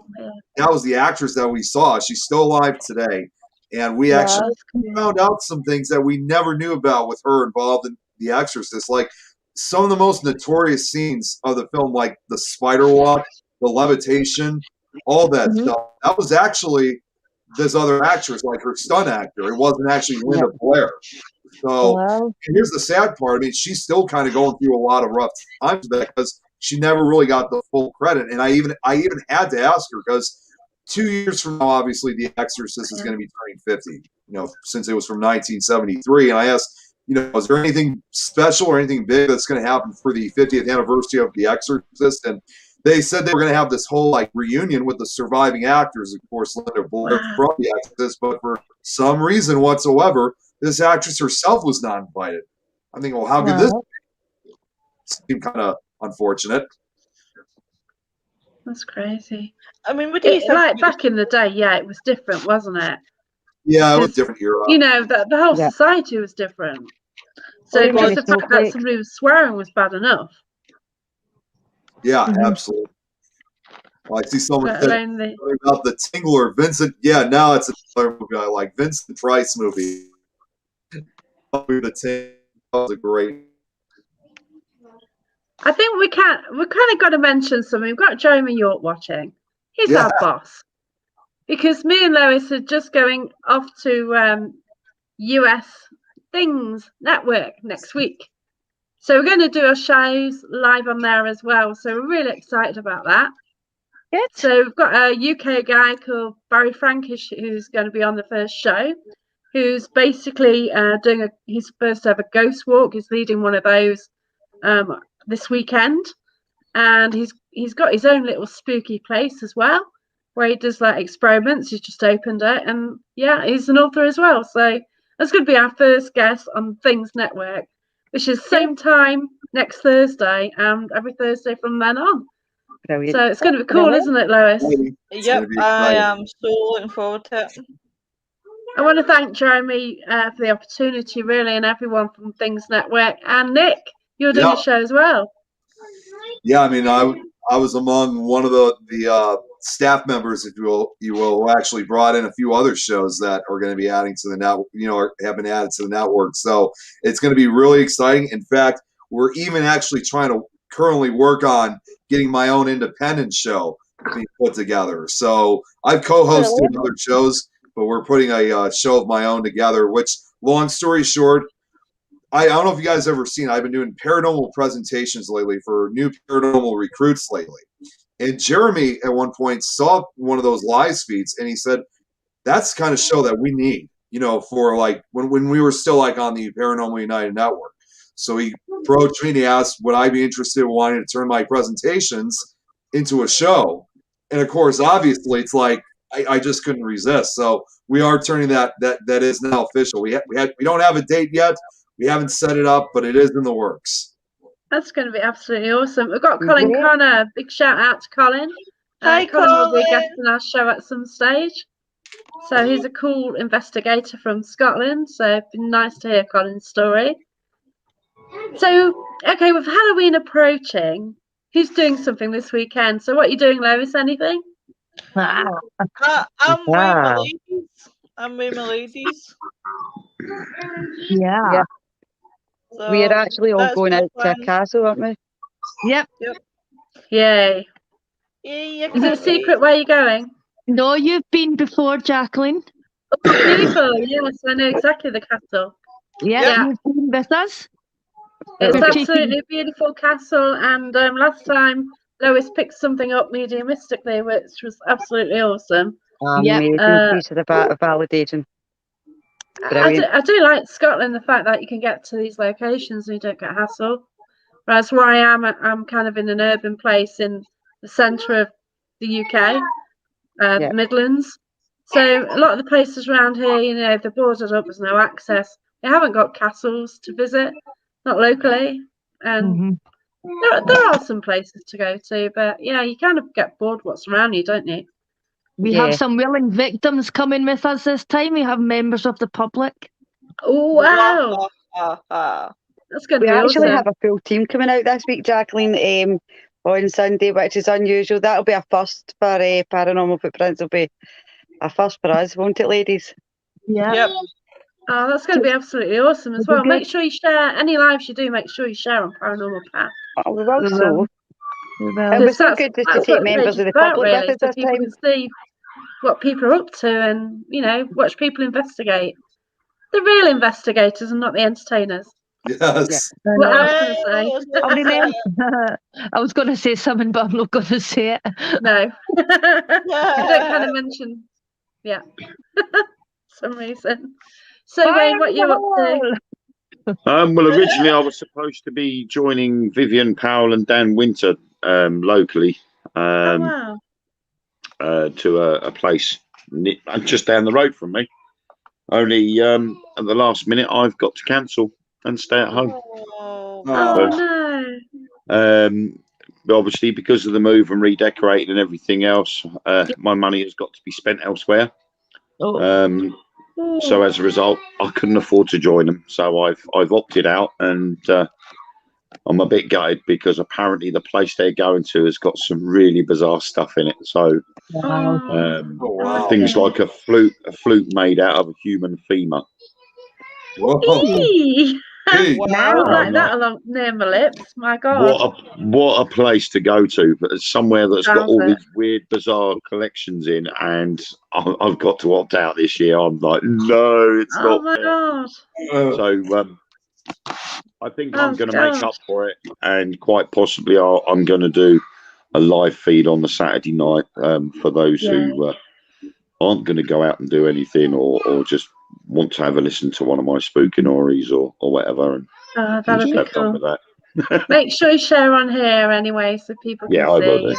Speaker 4: That was the actress that we saw. She's still alive today, and we actually found out some things that we never knew about with her involved in The Exorcist. Like some of the most notorious scenes of the film, like the spider walk, the levitation, all that stuff. That was actually this other actress, like her stunt actor. It wasn't actually Linda Blair. So and here's the sad part. I mean, she's still kind of going through a lot of rough times because she never really got the full credit. And I even had to ask her because 2 years from now, obviously, The Exorcist is going to be turning 50. Since it was from 1973. And I asked, is there anything special or anything big that's going to happen for the 50th anniversary of The Exorcist? And they said they were going to have this whole reunion with the surviving actors. Of course, Linda Blair from The Exorcist, but for some reason whatsoever, this actress herself was not invited. I'm thinking, well, how could this be? It seemed kind of unfortunate.
Speaker 1: That's crazy.
Speaker 2: I mean, what do you think?
Speaker 1: Like back in the day, it was different, wasn't it?
Speaker 4: Yeah, it was a different era.
Speaker 1: The whole society was different. So just the fact that somebody was swearing was bad enough.
Speaker 4: Yeah, absolutely. Well, I see someone said about the Tingler, Vincent. Yeah, now it's another movie I like. Vincent Price movie. The Tingler was a great.
Speaker 1: I think we kind of got to mention something. We've got Jeremy York watching. He's our boss. Because me and Lois are just going off to US Things Network next week. So we're going to do our shows live on there as well. So we're really excited about that.
Speaker 3: Good.
Speaker 1: So we've got a UK guy called Barry Frankish who's going to be on the first show. who's basically doing his first ever ghost walk. He's leading one of those this weekend, and he's got his own little spooky place as well, where he does like experiments. He's just opened it, and yeah, he's an author as well. So that's going to be our first guest on Things Network, which is same time next Thursday, and every Thursday from then on.
Speaker 5: Brilliant.
Speaker 1: So it's going to be cool, isn't it, Lois?
Speaker 2: Yep, I am so looking forward to it.
Speaker 1: I want to thank Jeremy for the opportunity, really, and everyone from Things Network, and Nick, you're doing a show as well.
Speaker 4: Yeah, I mean, I was among one of the staff members, if you will, who actually brought in a few other shows that are going to be adding to the network, or have been added to the network. So it's going to be really exciting. In fact, we're even actually trying to currently work on getting my own independent show being put together. So I've co-hosted other shows, but we're putting a show of my own together, which, long story short, I don't know if you guys ever seen, I've been doing paranormal presentations lately for new paranormal recruits lately. And Jeremy at one point saw one of those live feeds, and he said, that's the kind of show that we need, for like when we were still like on the Paranormal United Network. So he approached me and he asked, would I be interested in wanting to turn my presentations into a show? And of course, obviously, it's like, I just couldn't resist. So we are turning that is now official. We don't have a date yet. We haven't set it up, but it is in the works.
Speaker 1: That's going to be absolutely awesome. We've got Colleen Connor. Big shout out to Colin.
Speaker 2: Hi,
Speaker 1: Colin will be a
Speaker 2: Colin.
Speaker 1: guest on our show at some stage. So he's a cool investigator from Scotland. So it'd be nice to hear Colin's story. So, okay, with Halloween approaching, who's doing something this weekend? So what are you doing, Lois? Anything?
Speaker 2: I'm with my ladies. I'm with my ladies.
Speaker 3: Yeah.
Speaker 2: So
Speaker 5: We are actually all
Speaker 2: that's
Speaker 5: going
Speaker 2: my
Speaker 5: out to a
Speaker 2: plan.
Speaker 5: castle, aren't we?
Speaker 3: Yep.
Speaker 1: Yay.
Speaker 2: Yeah,
Speaker 1: Is it a secret where you're going?
Speaker 3: No, you've been before, Jacqueline.
Speaker 1: Oh, beautiful. Yes, I know exactly the castle.
Speaker 3: Yeah, you've been with us.
Speaker 1: It's
Speaker 3: We're
Speaker 1: absolutely a beautiful castle. And last time, Lois picked something up mediumistically, which was absolutely awesome.
Speaker 5: Amazing piece of validation.
Speaker 1: I do like Scotland, the fact that you can get to these locations and you don't get hassled. Whereas where I am, I'm kind of in an urban place in the centre of the UK, the Midlands. So a lot of the places around here, they're boarded up, there's no access. They haven't got castles to visit, not locally. And there are some places to go to, but yeah, you kind of get bored what's around you, don't you?
Speaker 3: We have some willing victims coming with us this time. We have members of the public.
Speaker 1: Oh, wow. That's going to be awesome. We
Speaker 5: actually have a full team coming out this week, Jacqueline, on Sunday, which is unusual. That'll be a first for Paranormal Footprints. It'll be a first for us, won't it, ladies?
Speaker 3: Yeah.
Speaker 2: Yep.
Speaker 1: Oh, that's going to be absolutely awesome as well. Make sure you share any lives you do. Make sure you share on Paranormal Path.
Speaker 5: Oh, we will so.
Speaker 3: And
Speaker 5: it's so good just to take members of the public with us this time.
Speaker 1: Can see what people are up to and, watch people investigate. The real investigators and not the entertainers.
Speaker 4: Yes.
Speaker 1: What else can I say?
Speaker 3: I was going to say something, but I'm not going to say it.
Speaker 1: No. I don't kind of mention, some reason. So, Wayne, what are you up to?
Speaker 6: Well, originally I was supposed to be joining Vivian Powell and Dan Winter locally to a place just down the road from me. Only at the last minute I've got to cancel and stay at home.
Speaker 1: No.
Speaker 6: Obviously, because of the move and redecorating and everything else, my money has got to be spent elsewhere. So as a result, I couldn't afford to join them. So I've opted out, and I'm a bit gutted because apparently the place they're going to has got some really bizarre stuff in it. So things like a flute made out of a human femur.
Speaker 1: Wow. Like that along near my lips. My God.
Speaker 6: What a place to go to, but somewhere that's got all these weird, bizarre collections in, and I've got to opt out this year. I'm like, no, it's not.
Speaker 1: Oh my God.
Speaker 6: So I think I'm going to make up for it, and quite possibly I'm going to do a live feed on the Saturday night for those who aren't going to go out and do anything or just want to have a listen to one of my spookinauries or whatever, and
Speaker 1: that'd
Speaker 6: just
Speaker 1: be
Speaker 6: have fun
Speaker 1: cool.
Speaker 6: with that.
Speaker 1: Make sure you share on here anyway, so people can
Speaker 6: Yeah, I will
Speaker 1: see
Speaker 6: do.
Speaker 1: and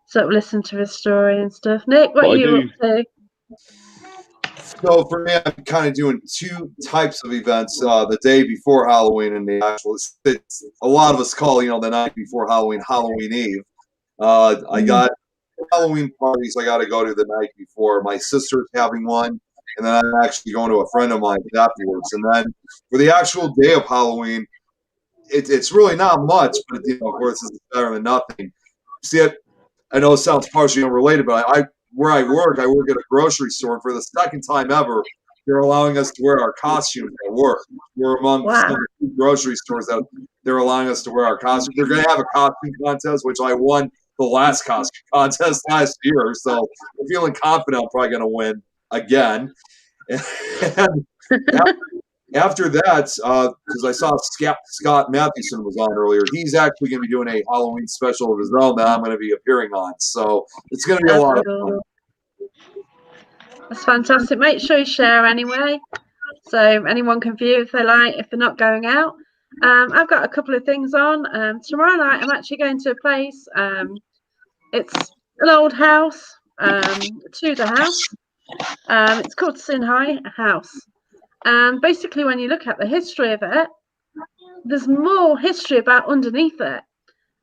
Speaker 1: sort of listen to his story and stuff. Nick, what
Speaker 6: But
Speaker 1: are
Speaker 6: I
Speaker 1: you
Speaker 6: do-
Speaker 1: up to?
Speaker 4: So for me, I'm kind of doing two types of events the day before Halloween and the actual. It's a lot of us call the night before Halloween, Halloween Eve. I got Halloween parties I got to go to the night before. My sister's having one, and then I'm actually going to a friend of mine afterwards. And then for the actual day of Halloween, it's really not much, but of course, it's better than nothing. See, I know it sounds partially unrelated, but where I work at a grocery store. And for the second time ever, they're allowing us to wear our costumes at work. We're among some of the few grocery stores that they're allowing us to wear our costumes. They're going to have a costume contest, which I won the last costume contest last year. So I'm feeling confident I'm probably going to win again. And after that, because I saw Scott Mathewson was on earlier, he's actually going to be doing a Halloween special of his own that I'm going to be appearing on. So it's going to be a lot of fun.
Speaker 1: That's fantastic. Make sure you share anyway, so anyone can view if they like, if they're not going out. I've got a couple of things on. Tomorrow night, I'm actually going to a place. It's an old house, Tudor house. It's called Sinhai House. And basically, when you look at the history of it, there's more history about underneath it.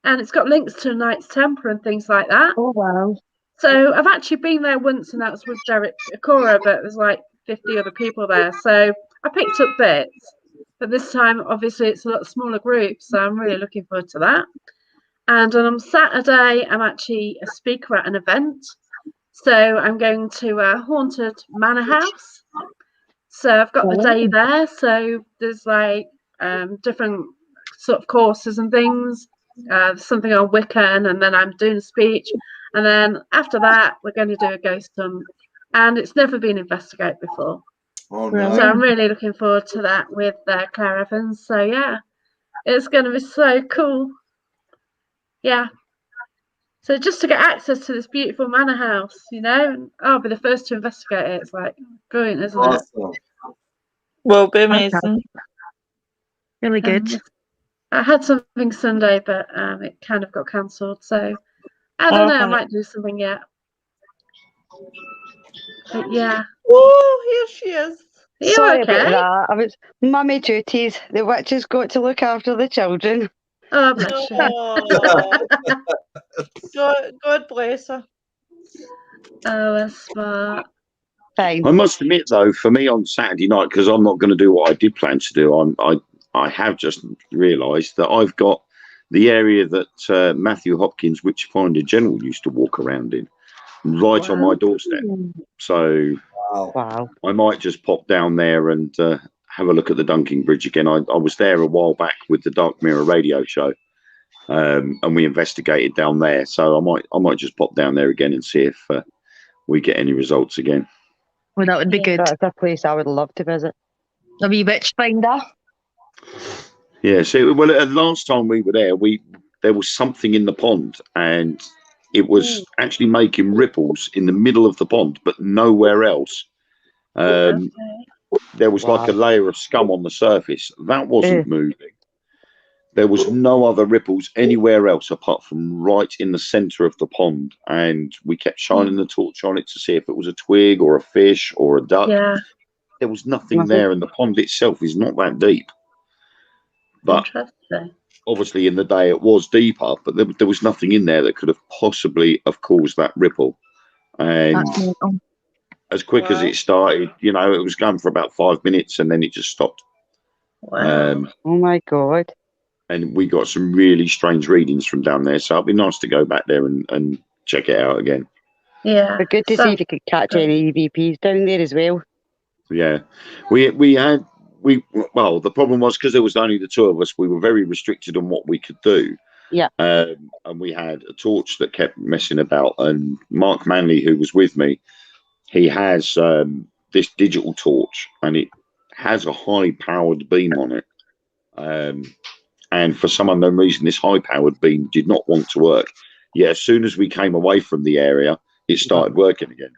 Speaker 1: And it's got links to Knights Templar and things like that.
Speaker 3: Oh, wow.
Speaker 1: So I've actually been there once, and that was with Derek Akora, but there's like 50 other people there. So I picked up bits. But this time, obviously, it's a lot smaller group. So I'm really looking forward to that. And on Saturday, I'm actually a speaker at an event. So I'm going to a haunted manor house. So I've got the day there. So there's like different sort of courses and things. Something on Wiccan, and then I'm doing a speech. And then after that, we're going to do a ghost hunt. And it's never been investigated before.
Speaker 4: Oh, nice.
Speaker 1: So I'm really looking forward to that with Claire Evans. So yeah, it's going to be so cool. Yeah. So just to get access to this beautiful manor house, and I'll be the first to investigate it. It's like brilliant, isn't it?
Speaker 4: Awesome.
Speaker 2: Will be amazing.
Speaker 3: Really good.
Speaker 1: I had something Sunday, but it kind of got cancelled. So I don't know. I might do something yet. But yeah.
Speaker 2: Oh, here she is.
Speaker 1: Are you
Speaker 5: Sorry
Speaker 1: okay?
Speaker 5: about that. I was mummy duties. The witch has got to look after the children.
Speaker 1: Oh, bless you.
Speaker 2: God bless her.
Speaker 1: Oh, that's smart.
Speaker 5: Fine.
Speaker 6: I must admit, though, for me on Saturday night, because I'm not going to do what I did plan to do, I have just realised that I've got the area that Matthew Hopkins, Witchfinder General, used to walk around in, right on my doorstep. So
Speaker 5: Wow.
Speaker 6: I might just pop down there and have a look at the Dunking Bridge again. I was there a while back with the Dark Mirror radio show, and we investigated down there. So I might just pop down there again and see if we get any results again.
Speaker 3: Well, that would be good.
Speaker 5: That's a place I would love to visit.
Speaker 3: A wee Witchfinder.
Speaker 6: Yeah. So well, the last time we were there was something in the pond, and it was actually making ripples in the middle of the pond, but nowhere else. There was like a layer of scum on the surface. That wasn't moving. There was no other ripples anywhere else apart from right in the centre of the pond. And we kept shining the torch on it to see if it was a twig or a fish or a duck.
Speaker 1: Yeah.
Speaker 6: There was nothing there, and the pond itself is not that deep. But
Speaker 1: interesting.
Speaker 6: Obviously in the day it was deeper, but there was nothing in there that could have possibly have caused that ripple. And as quick as it started, it was going for about 5 minutes and then it just stopped.
Speaker 1: Wow.
Speaker 5: Oh my God.
Speaker 6: And we got some really strange readings from down there, so it'd be nice to go back there and check it out again.
Speaker 1: Yeah.
Speaker 5: But good to see if you could catch any EVPs down there as well.
Speaker 6: Yeah, well, the problem was because there was only the two of us, we were very restricted on what we could do.
Speaker 5: Yeah.
Speaker 6: And we had a torch that kept messing about, and Mark Manley, who was with me, he has this digital torch, and it has a high-powered beam on it. And for some unknown reason, this high-powered beam did not want to work. Yet as soon as we came away from the area, it started working again.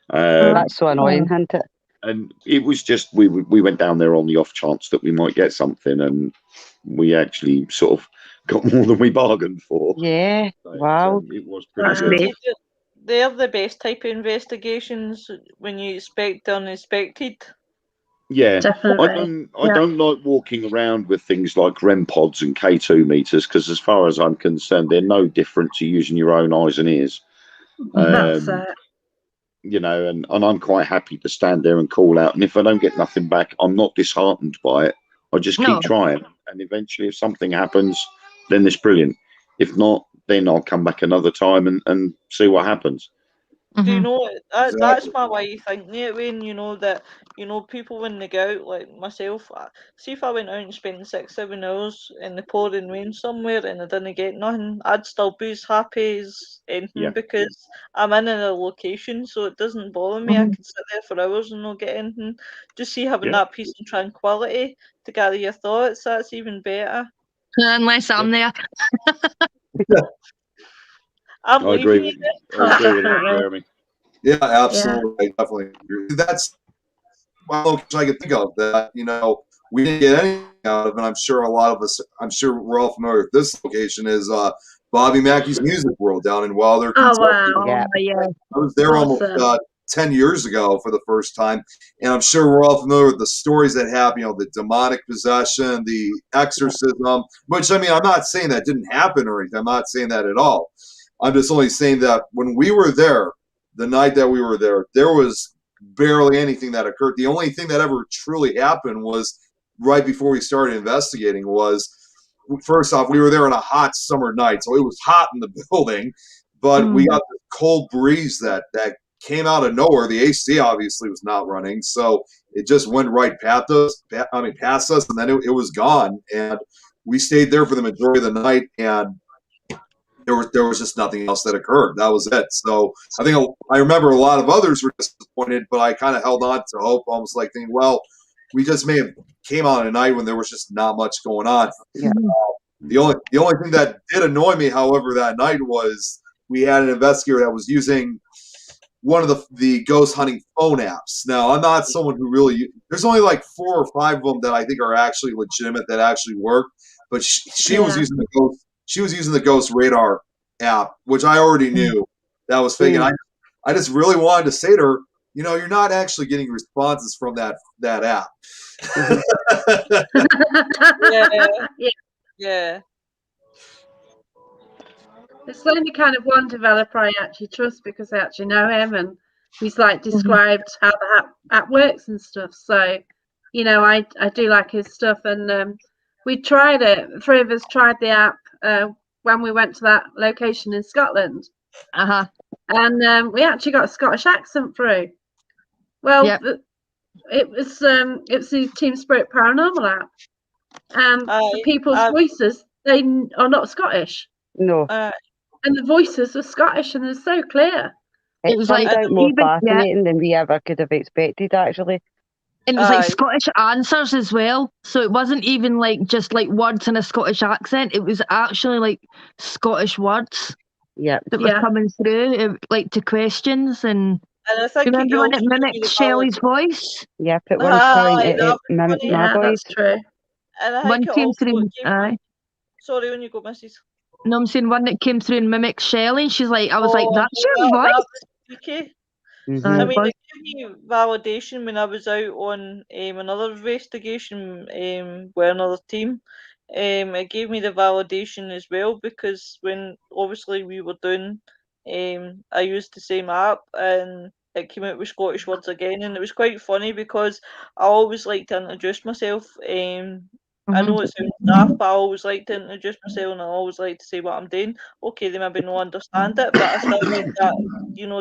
Speaker 5: That's so annoying, isn't it?
Speaker 6: And it was just we went down there on the off chance that we might get something, and we actually sort of got more than we bargained for.
Speaker 5: Yeah.
Speaker 6: So
Speaker 5: Wow.
Speaker 6: it was pretty
Speaker 1: That's
Speaker 6: good.
Speaker 3: great.
Speaker 2: They're the best type of investigations when you expect the unexpected.
Speaker 6: Yeah,
Speaker 1: Definitely.
Speaker 6: I don't like walking around with things like REM pods and K2 meters because, as far as I'm concerned, they're no different to using your own eyes and ears.
Speaker 1: That's
Speaker 6: You know, and I'm quite happy to stand there and call out. And if I don't get nothing back, I'm not disheartened by it. I just keep
Speaker 3: No.
Speaker 6: trying. And eventually, if something happens, then it's brilliant. If not, then I'll come back another time and see what happens.
Speaker 2: Do you
Speaker 3: Mhm.
Speaker 2: know that's
Speaker 4: Exactly.
Speaker 2: my way of thinking it, Wayne? You know that people when they go out, like myself. See if I went out and spent 6-7 hours in the pouring rain somewhere and I didn't get nothing, I'd still be as happy as anything
Speaker 6: Yeah.
Speaker 2: because I'm in a location, so it doesn't bother me. I
Speaker 3: Mhm.
Speaker 2: could sit there for hours and not get anything. Just see having
Speaker 6: Yeah.
Speaker 2: that peace and tranquility to gather your thoughts. That's even better.
Speaker 3: Unless I'm there.
Speaker 2: I'm
Speaker 6: I
Speaker 2: leaving
Speaker 6: agree
Speaker 2: you
Speaker 6: with
Speaker 2: there.
Speaker 6: I agree with that,
Speaker 1: Definitely.
Speaker 6: Jeremy.
Speaker 4: Yeah, absolutely. I definitely agree. That's one location I could think of that, we didn't get anything out of, and I'm sure a lot of us, I'm sure we're all familiar with this location, is Bobby Mackey's Music World down in Wilder,
Speaker 1: Oh
Speaker 4: Kentucky.
Speaker 1: wow.
Speaker 5: Yeah.
Speaker 3: Yeah.
Speaker 4: I was there almost
Speaker 1: Awesome.
Speaker 4: 10 years ago for the first time, and I'm sure we're all familiar with the stories that happen, the demonic possession, the exorcism, which, I mean, I'm not saying that didn't happen or anything. I'm not saying that at all. I'm just only saying that when we were there, the night that we were there was barely anything that occurred. The only thing that ever truly happened was right before we started investigating was, first off, we were there on a hot summer night, so it was hot in the building, but we got this cold breeze that came out of nowhere. The AC obviously was not running, so it just went right past us, and then it was gone. And we stayed there for the majority of the night, and there was just nothing else that occurred. That was it. So I remember a lot of others were disappointed, but I kind of held on to hope, almost like thinking, well, we just may have came on a night when there was just not much going on.
Speaker 5: Yeah.
Speaker 4: The only thing that did annoy me, however, that night was we had an investigator that was using one of the ghost hunting phone apps. Now, I'm not someone who really – there's only like 4 or 5 of them that I think are actually legitimate, that actually work. But she was using the Ghost Radar app, which I already knew that was fake. And I just really wanted to say to her, you're not actually getting responses from that app.
Speaker 2: Yeah.
Speaker 1: It's the only kind of one developer I actually trust because I actually know him and he's like described how the app works and stuff. So, I do like his stuff, and we tried it. 3 of us tried the app when we went to that location in Scotland. And we actually got a Scottish accent through. Well, it was the Team Spirit Paranormal app, and the people's voices, they are not Scottish.
Speaker 5: No.
Speaker 1: And the voices were Scottish, and they're so clear.
Speaker 5: It was like more fascinating than we ever could have expected, actually.
Speaker 3: And it was like Scottish answers as well. So it wasn't even like just like words in a Scottish accent. It was actually like Scottish words that were coming through, like to questions. And
Speaker 2: I think
Speaker 3: remember when it mimicked Shelley's voice?
Speaker 5: Yep, at one point it mimicked my voice.
Speaker 1: That's true.
Speaker 2: And I
Speaker 3: One
Speaker 2: think
Speaker 3: came through.
Speaker 2: Sorry, when you go, Mrs.
Speaker 3: No, I'm saying one that came through and mimicked Shelley. And she's like, I was like, that's your voice.
Speaker 2: I mean, it gave me validation when I was out on another investigation with another team. It gave me the validation as well because when obviously we were doing, I used the same app and it came out with Scottish words again, and it was quite funny because I always like to introduce myself. I know it sounds daft, but I always like to introduce myself and I always like to say what I'm doing. Okay, they maybe don't understand it, but I still need that,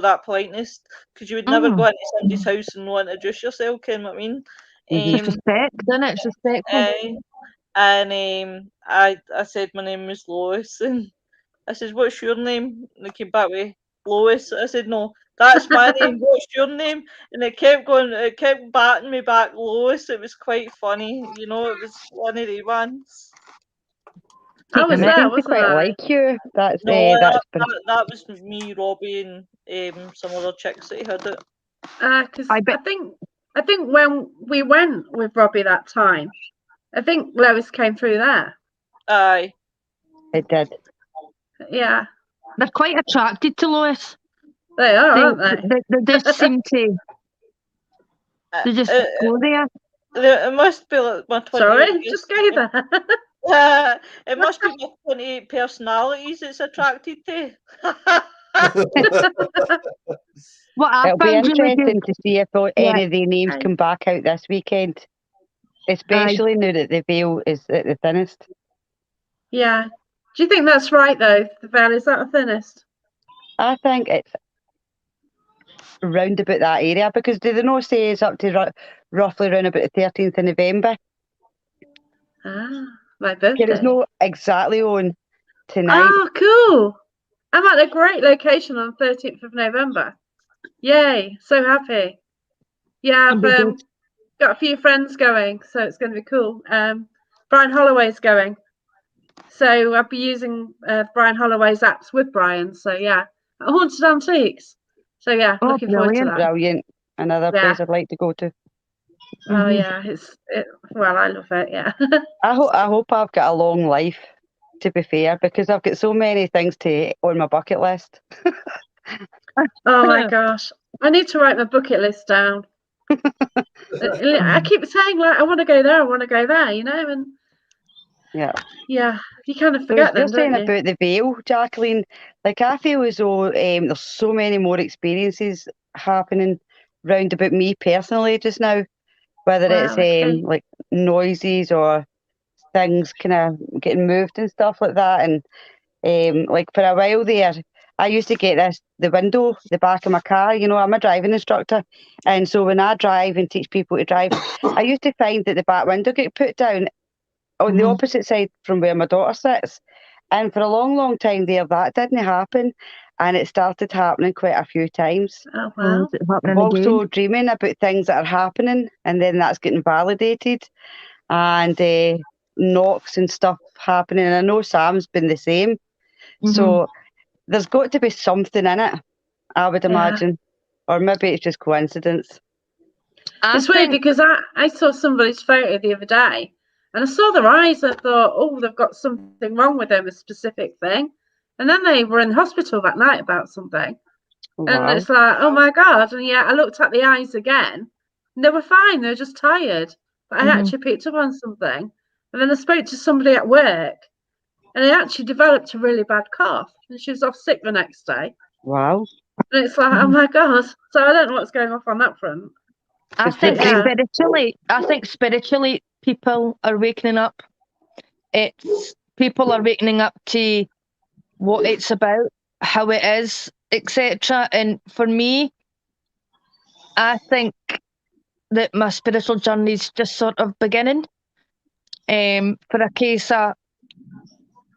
Speaker 2: that politeness, because you would never go into somebody's house and not introduce yourself, can you know what I mean?
Speaker 3: It's respect, isn't it? It's respectful.
Speaker 2: And I said my name was Lois, and I said, what's your name? And they came back with Lois. I said, no, that's my name. What's your name? And it kept batting me back Lois. It was quite funny. It was one of the ones.
Speaker 1: How was that?
Speaker 5: Wasn't quite like you. That
Speaker 2: was me, Robbie, and some other chicks that had it.
Speaker 1: Because I think I think when we went with Robbie that time, I think Lois came through there.
Speaker 2: Aye.
Speaker 5: It did.
Speaker 1: Yeah,
Speaker 3: They're quite attracted to Lois.
Speaker 1: they are, aren't they?
Speaker 3: They just seem to. They just go there.
Speaker 2: It must be like my 28.
Speaker 1: Sorry, just go there.
Speaker 2: It must be my 28 personalities it's attracted to.
Speaker 3: What I
Speaker 5: It'll be
Speaker 3: found really
Speaker 5: interesting
Speaker 3: good.
Speaker 5: to see if any of the names
Speaker 1: Aye.
Speaker 5: come back out this weekend, especially now that the veil is at the thinnest.
Speaker 1: Yeah. Do you think that's right though? The veil is that the thinnest?
Speaker 5: I think it's round about that area, because do they not say it's up to roughly around about the 13th of November?
Speaker 1: Ah, my
Speaker 5: It
Speaker 1: birthday.
Speaker 5: is not exactly on tonight.
Speaker 1: Oh, cool. I'm at a great location on 13th of November. Yay, so happy. Yeah, I've
Speaker 3: It'll be good.
Speaker 1: got a few friends going, so it's going to be cool. Brian Holloway's going. So I'll be using Brian Holloway's apps with Brian. So yeah, Haunted Antiques. So yeah,
Speaker 3: Oh,
Speaker 1: looking forward to
Speaker 3: brilliant.
Speaker 1: that.
Speaker 5: Brilliant. Another
Speaker 1: Yeah.
Speaker 5: place I'd like to go to.
Speaker 1: Oh yeah, well, I love it. Yeah.
Speaker 5: I hope I've got a long life, to be fair, because I've got so many things on my bucket list.
Speaker 1: Oh my gosh, I need to write my bucket list down. I keep saying like I want to go there, I want to go there, and
Speaker 5: Yeah.
Speaker 1: you kind of
Speaker 5: So
Speaker 1: forget
Speaker 5: you're
Speaker 1: them,
Speaker 5: saying
Speaker 1: don't you?
Speaker 5: about the veil, Jacqueline. Like, I feel as though there's so many more experiences happening round about me personally just now, whether
Speaker 1: Wow,
Speaker 5: it's
Speaker 1: okay.
Speaker 5: like noises or things kind of getting moved and stuff like that. And like for a while there, I used to get the back of my car. I'm a driving instructor, and so when I drive and teach people to drive, I used to find that the back window get put down on the opposite side from where my daughter sits. And for a long, long time there, that didn't happen. And it started happening quite a few times.
Speaker 1: Oh wow.
Speaker 3: Is it happening
Speaker 5: I'm also
Speaker 3: again?
Speaker 5: dreaming about things that are happening, and then that's getting validated. And knocks and stuff happening. And I know Sam's been the same. So there's got to be something in it, I would
Speaker 1: Yeah.
Speaker 5: imagine. Or maybe it's just coincidence.
Speaker 1: It's weird because I saw somebody's photo the other day and I saw their eyes. I thought, oh, they've got something wrong with them, a specific thing. And then they were in hospital that night about something.
Speaker 5: Wow.
Speaker 1: And it's like, oh my God. And yeah, I looked at the eyes again and they were fine. They were just tired. But I actually picked up on something. And then I spoke to somebody at work and they actually developed a really bad cough. And she was off sick the next day.
Speaker 5: Wow.
Speaker 1: And it's like, oh my God. So I don't know what's going on that front.
Speaker 3: I think spiritually, people are waking up. People are waking up to what it's about, how it is, etc. And for me, I think that my spiritual journey is just sort of beginning. For a case of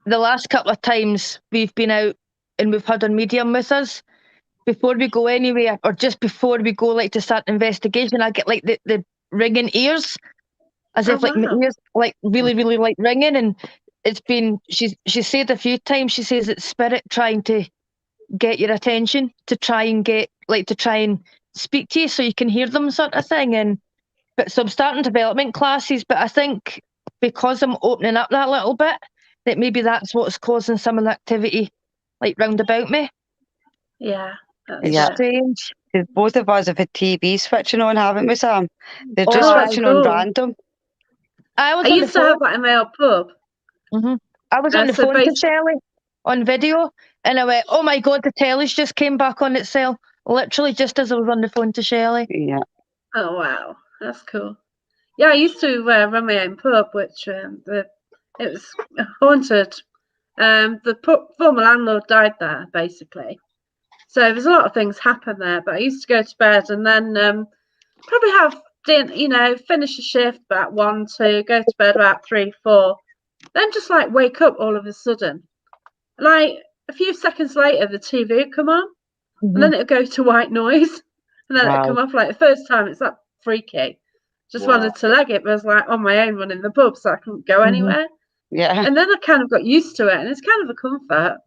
Speaker 3: the last couple of times we've been out and we've had a medium with us, before we go anywhere or just before we go like to start an investigation, I get like the ringing ears, as if like my ears like really, really like ringing. And it's been, she said a few times, she says it's spirit trying to get your attention, to try and speak to you so you can hear them, sort of thing. So I'm starting development classes, but I think because I'm opening up that little bit, that maybe that's what's causing some of the activity like round about me.
Speaker 1: Yeah.
Speaker 5: Yeah.
Speaker 3: Strange.
Speaker 5: Both of us have had TV switching on, haven't we, Sam? They're just switching on random.
Speaker 1: I used to have that in my old pub.
Speaker 3: I was on the phone to Shelley on video, and I went, "Oh my God, the telly's just came back on itself." Literally, just as I was on the phone to Shelley.
Speaker 5: Yeah.
Speaker 1: Oh wow, that's cool. Yeah, I used to run my own pub, which it was haunted. The former landlord died there, basically. So there's a lot of things happen there. But I used to go to bed and then probably have dinner, finish a shift about 1, 2, go to bed about 3, 4, then just like wake up all of a sudden. Like a few seconds later, the TV would come on, and then it would go to white noise, and then it'd come off. Like the first time, it's that freaky. Just wanted to leg it, but I was like on my own running the pub, so I couldn't go anywhere.
Speaker 5: Yeah.
Speaker 1: And then I kind of got used to it, and it's kind of a comfort.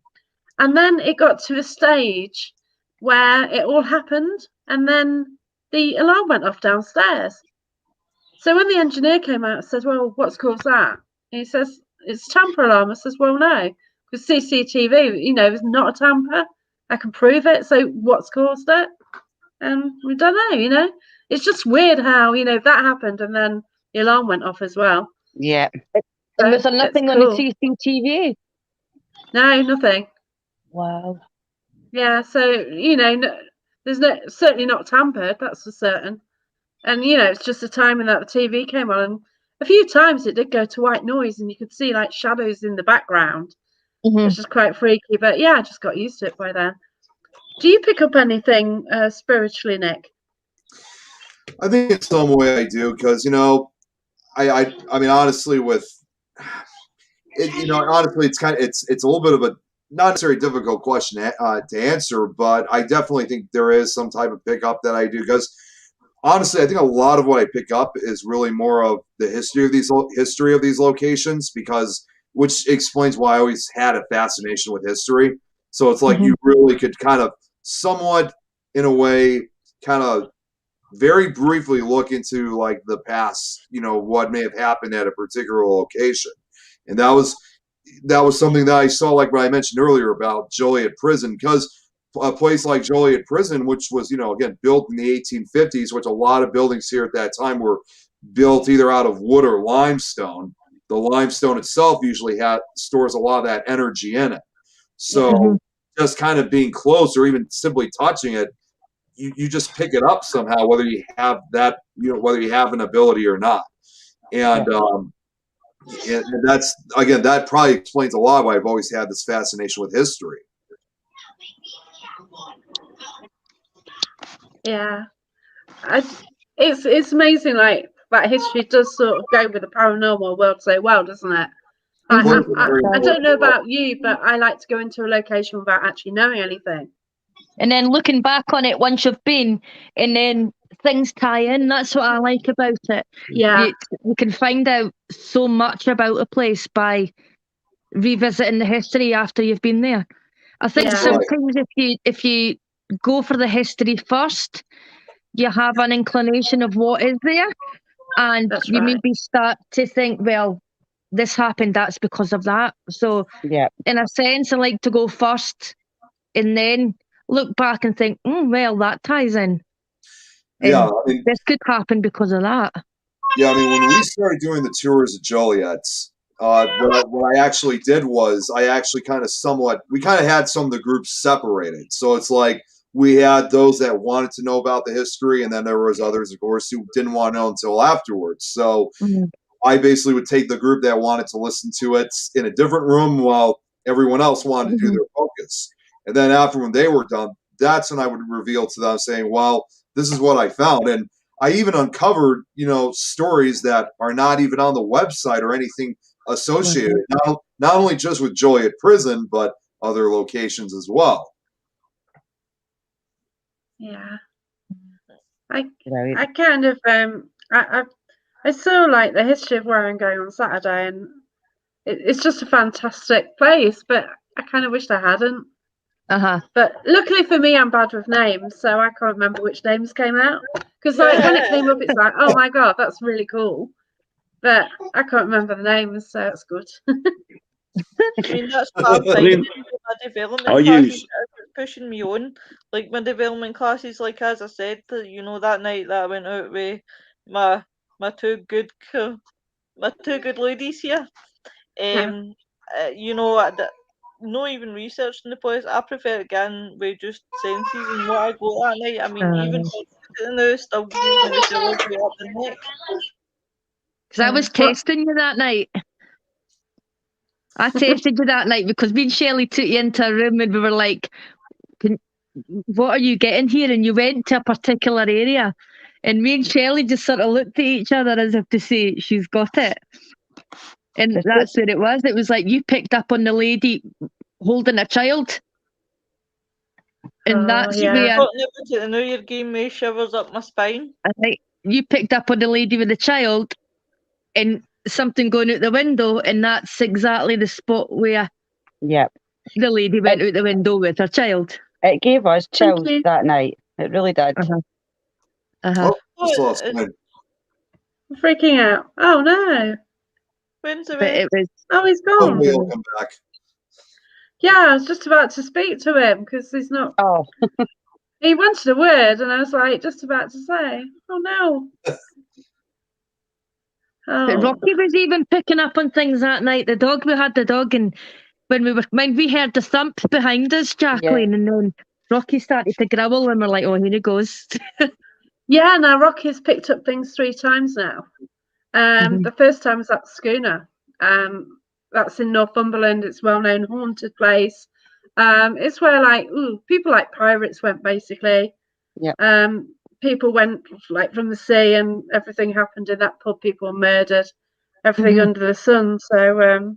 Speaker 1: And then it got to a stage where it all happened, and then the alarm went off downstairs. So when the engineer came out and said, well, what's caused that? And he says, it's a tamper alarm. I says, well, no, because CCTV, you know, is not a tamper. I can prove it. So what's caused it? And we don't know, you know. It's just weird how, you know, that happened and then the alarm went off as well.
Speaker 5: Yeah.
Speaker 3: And was there nothing on the CCTV?
Speaker 1: No, nothing.
Speaker 3: Wow.
Speaker 1: Yeah, so, you know, there's certainly not tampered, that's for certain. And, you know, it's just the timing that the TV came on. And a few times it did go to white noise and you could see like shadows in the background, which is quite freaky. But yeah, I just got used to it by then. Do you pick up anything spiritually, Nick?
Speaker 4: I think in some way I do, because, you know, I mean, honestly, with it, you know, honestly, it's a little bit of a not necessarily difficult question to answer, but I definitely think there is some type of pickup that I do, because honestly, I think a lot of what I pick up is really more of the history of these locations, because which explains why I always had a fascination with history. So it's like you really could kind of somewhat, in a way, kind of very briefly look into like the past, you know, what may have happened at a particular location. And that was something that I saw, like what I mentioned earlier about Joliet Prison, because a place like Joliet Prison, which was, you know, again, built in the 1850s, which a lot of buildings here at that time were built either out of wood or limestone. The limestone itself usually stores a lot of that energy in it. So just kind of being close or even simply touching it, you just pick it up somehow, whether you have that, you know, whether you have an ability or not. And that's, again, that probably explains a lot why I've always had this fascination with history.
Speaker 1: Yeah, it's amazing. Like that history does sort of go with the paranormal world so well, doesn't it? I don't know about you, but I like to go into a location without actually knowing anything.
Speaker 3: And then looking back on it once you've been, and then things tie in. That's what I like about it.
Speaker 1: Yeah,
Speaker 3: you can find out so much about a place by revisiting the history after you've been there. I think sometimes if you go for the history first, you have an inclination of what is there, and you maybe start to think, well, this happened, that's because of that. So in a sense, I like to go first and then look back and think, well, that ties in.
Speaker 4: Yeah,
Speaker 3: I mean, this could happen because of that.
Speaker 4: Yeah, I mean, when we started doing the tours of Joliet, what I actually did was I actually we kind of had some of the groups separated. So it's like we had those that wanted to know about the history, and then there was others, of course, who didn't want to know until afterwards. So I basically would take the group that wanted to listen to it in a different room while everyone else wanted to do their focus. And then after when they were done, that's when I would reveal to them saying, well, this is what I found. And I even uncovered, you know, stories that are not even on the website or anything associated, not only just with Joliet Prison, but other locations as well.
Speaker 1: Yeah. I kind of I saw like the history of where I'm going on Saturday, and it's just a fantastic place, but I kind of wished I hadn't. But luckily for me, I'm bad with names, so I can't remember which names came out. Because like when it came up, it's like, oh my god, that's really cool. But I can't remember the names, so it's good.
Speaker 2: I mean, that's part of my development classes pushing me on. Like my development classes, like as I said, you know, that night that I went out with my two good ladies here. You know, not even researching the place. I prefer it again with just senses and what I got that night. I mean, even now, still gives me the feeling way up the neck.
Speaker 3: Because I was testing you that night. I tested you that night because me and Shelley took you into a room and we were like, what are you getting here? And you went to a particular area. And me and Shelley just sort of looked at each other as if to say, she's got it. And that's what it was. It was like you picked up on the lady holding a child. And that's where...
Speaker 2: I know you're giving me shivers up my spine.
Speaker 3: You picked up on the lady with the child and something going out the window, and that's exactly the spot where the lady went out the window with her child.
Speaker 5: It gave us chills that night. It really did. Uh-huh.
Speaker 4: Oh, just lost mine.
Speaker 1: I'm freaking out. Oh no.
Speaker 2: When's the
Speaker 3: But
Speaker 2: way?
Speaker 3: it was
Speaker 1: Oh, he's
Speaker 4: Hopefully
Speaker 1: gone.
Speaker 4: he'll come back.
Speaker 1: Yeah, I was just about to speak to him because he's not.
Speaker 5: Oh,
Speaker 1: He wanted a word, and I was like, just about to say, "Oh no."
Speaker 3: But
Speaker 1: Oh,
Speaker 3: Rocky was even picking up on things that night. We had the dog, and when we heard the thump behind us, Jacqueline, and then Rocky started to growl, and we're like, "Oh, here he goes."
Speaker 1: yeah. Now Rocky's picked up things 3 times now.
Speaker 3: Mhm.
Speaker 1: The first time was at Schooner. That's in Northumberland. It's a well-known haunted place. It's where people like pirates went basically.
Speaker 5: Yep.
Speaker 1: People went like from the sea, and everything happened in that pub. People were murdered, everything
Speaker 3: Mhm.
Speaker 1: under the sun. So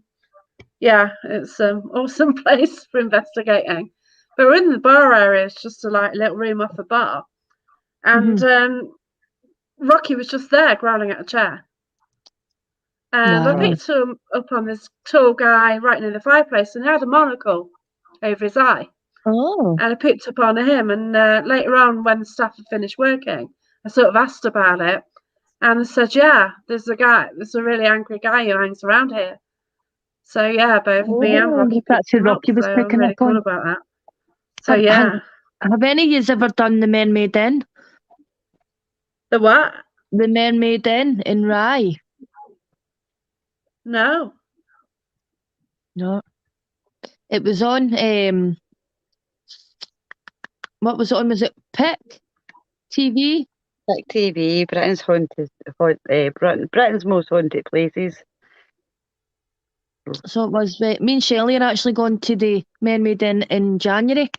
Speaker 1: yeah, it's an awesome place for investigating. But we're in the bar area. It's just a little room off the bar, and Rocky was just there growling at a chair. And I
Speaker 3: Wow.
Speaker 1: picked him up on this tall guy right near the fireplace, and he had a monocle over his eye.
Speaker 3: Oh.
Speaker 1: And I picked up on him, and later on, when the staff had finished working, I sort of asked about it, and they said, "Yeah, there's a really angry guy who hangs around here." So yeah, both me and Rocky
Speaker 3: That's
Speaker 1: picked
Speaker 3: who
Speaker 1: him up.
Speaker 3: Rocky was
Speaker 1: So I'm
Speaker 3: picking
Speaker 1: really
Speaker 3: up on.
Speaker 1: cool about that. So
Speaker 3: Have,
Speaker 1: yeah,
Speaker 3: have any of yous ever done the Mermaid Inn?
Speaker 1: the what?
Speaker 3: The Mermaid Inn in Rye?
Speaker 1: No.
Speaker 3: No. It was on, what was it on? Was it Pick TV?
Speaker 5: like TV, Britain's most haunted places.
Speaker 3: So it was, me and Shelley are actually going to the Mermaid Inn in January.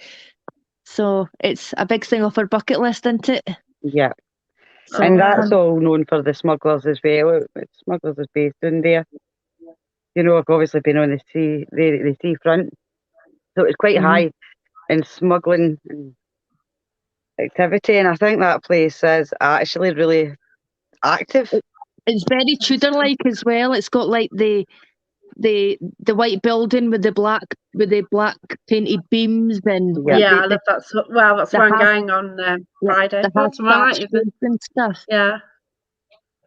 Speaker 3: So it's a big thing off our bucket list, isn't it?
Speaker 5: Yeah.
Speaker 3: So,
Speaker 5: And that's all known for the smugglers as well. Smugglers is based in there. You know, I've obviously been on the seafront. So it's quite high in smuggling and activity. And I think that place is actually really active.
Speaker 3: It's very Tudor-like as well. It's got like the white building with the black painted beams and
Speaker 1: Yeah, I love that. That's
Speaker 3: the
Speaker 1: where I'm
Speaker 3: half-
Speaker 1: going on Friday.
Speaker 3: the
Speaker 1: Oh, tomorrow
Speaker 3: half-thatched
Speaker 1: night, even.
Speaker 3: roof and stuff.
Speaker 1: Yeah,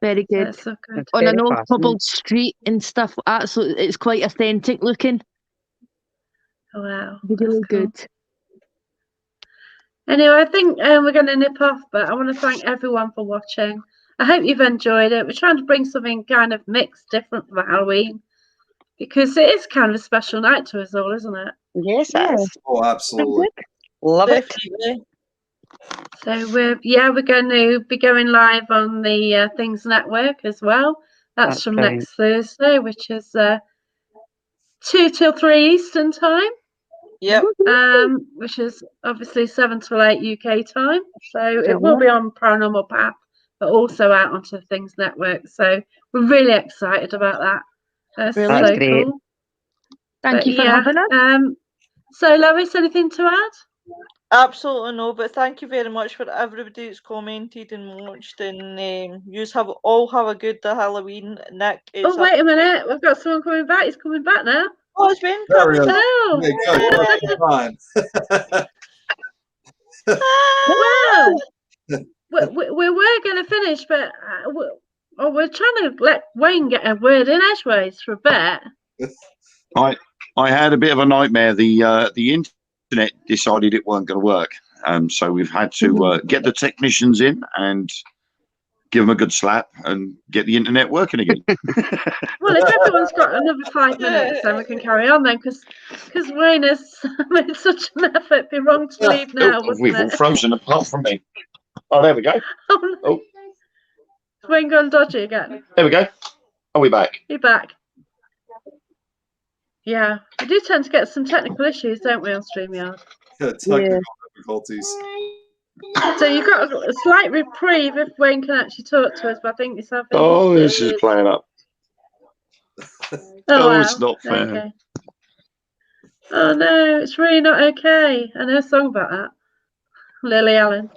Speaker 3: Very
Speaker 1: so
Speaker 3: good.
Speaker 1: it's so good.
Speaker 5: It's
Speaker 3: On an
Speaker 5: very
Speaker 3: old
Speaker 5: fascinating.
Speaker 3: cobbled street and stuff. Absolutely, it's quite authentic looking.
Speaker 1: Oh, wow,
Speaker 3: Really
Speaker 1: that's cool.
Speaker 3: good.
Speaker 1: Anyway, I think we're going to nip off, but I want to thank everyone for watching. I hope you've enjoyed it. We're trying to bring something kind of mixed, different for Halloween, because it is kind of a special night to us all, isn't it?
Speaker 5: Yes,
Speaker 3: Yeah.
Speaker 5: it is.
Speaker 4: Oh, absolutely.
Speaker 5: Love it.
Speaker 2: Definitely.
Speaker 1: So we're going to be going live on the Things Network as well. That's from
Speaker 5: brilliant.
Speaker 1: next Thursday, which is 2 till 3 Eastern time.
Speaker 2: Yep.
Speaker 1: Which is obviously 7 till 8 UK time. So it will be on Paranormal Path, but also out onto the Things Network. So we're really excited about that. That's
Speaker 3: Brilliant.
Speaker 1: so
Speaker 5: That's great.
Speaker 1: cool.
Speaker 3: Thank you for having us.
Speaker 1: So Lois, anything to add?
Speaker 2: Absolutely no, but thank you very much for everybody that's commented and watched, and yous all have a good Halloween. Nick, it's
Speaker 1: Oh, wait a minute. We've got someone coming back. He's coming back now.
Speaker 2: Oh, it's been
Speaker 4: There we go.
Speaker 1: Hello.
Speaker 4: Okay, good. Fine.
Speaker 1: Wow. we were going to finish, but we're trying to let Wayne get a word in edgeways for a bit.
Speaker 6: I had a bit of a nightmare. The internet decided it weren't going to work, so we've had to get the technicians in and give them a good slap and get the internet working again.
Speaker 1: Well, if everyone's got another 5 minutes, then we can carry on then, because Wayne has made such an effort. It'd be wrong to leave now, wouldn't
Speaker 6: We've all
Speaker 1: it?
Speaker 6: frozen apart from me. Oh, there we go.
Speaker 1: Oh, no.
Speaker 6: Oh,
Speaker 1: Is Wayne gone dodgy again?
Speaker 6: there we go. Are we back?
Speaker 1: You're back. Yeah, we do tend to get some technical issues, don't we, on StreamYard?
Speaker 4: Technical difficulties.
Speaker 1: So you've got a slight reprieve if Wayne can actually talk to us, but I think he's having...
Speaker 6: Oh, this is playing up.
Speaker 1: wow.
Speaker 6: It's not fair.
Speaker 1: Okay. Oh no, it's really not okay. I know a song about that. Lily Allen.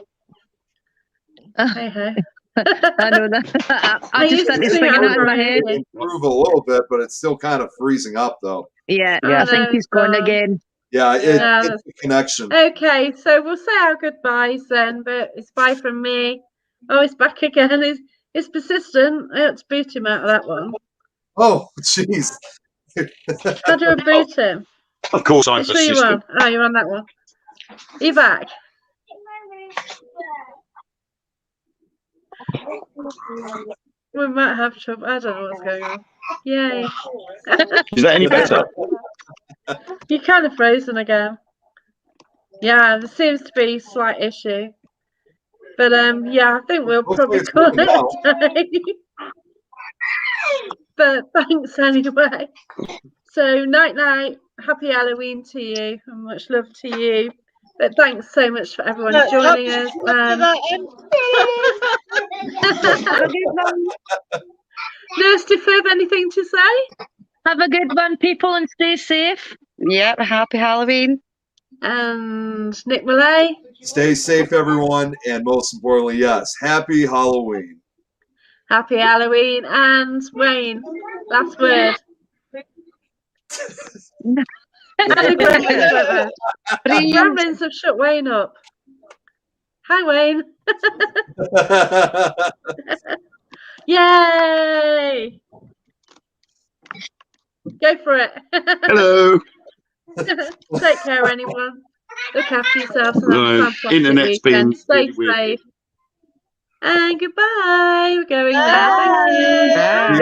Speaker 1: Hey hey.
Speaker 3: I know that. I just
Speaker 1: used
Speaker 3: started
Speaker 1: to sing
Speaker 3: singing
Speaker 1: it
Speaker 3: that in
Speaker 1: on
Speaker 3: my head.
Speaker 1: radio.
Speaker 4: Improve a little bit, but it's still kind of freezing up, though.
Speaker 3: Yeah,
Speaker 1: Oh,
Speaker 3: I think
Speaker 1: no,
Speaker 3: he's gone
Speaker 1: God.
Speaker 3: again.
Speaker 4: Yeah,
Speaker 1: Yeah,
Speaker 4: it's a connection.
Speaker 1: Okay, so we'll say our goodbyes then, but it's bye from me, Oh, he's back again. He's persistent. I had to boot him out of that one.
Speaker 4: Oh, jeez.
Speaker 1: How do I boot him?
Speaker 7: Of course, I'm
Speaker 1: Which one are you on?
Speaker 7: persistent.
Speaker 1: Oh, you're on that one. Are you back? We might have trouble. I don't know what's going on. Yay.
Speaker 7: Is that any better?
Speaker 1: You're kind of frozen again. Yeah, there seems to be a slight issue. But yeah, I think we'll
Speaker 4: Hopefully
Speaker 1: probably
Speaker 4: it's
Speaker 1: call
Speaker 4: working
Speaker 1: it
Speaker 4: out.
Speaker 1: a day. But thanks anyway. So night night, happy Halloween to you and much love to you. But thanks so much for everyone joining us. Nurse Defib, anything to say?
Speaker 3: Have a good one, people, and stay safe.
Speaker 5: Yep, happy Halloween.
Speaker 1: And Nick Millay.
Speaker 4: Stay safe, everyone, and most importantly, yes, happy Halloween.
Speaker 1: Happy Halloween. And Wayne, last word. And the gremlins went there. Gremlins have shut Wayne up. Hi, Wayne. Yay! Go for it.
Speaker 7: Hello.
Speaker 1: Take care, anyone. Look after yourselves and have a
Speaker 7: No,
Speaker 1: fantastic
Speaker 7: internet's been
Speaker 1: weekend. Stay
Speaker 7: really weird.
Speaker 1: safe. And goodbye. We're going now. Thank you.
Speaker 5: Bye.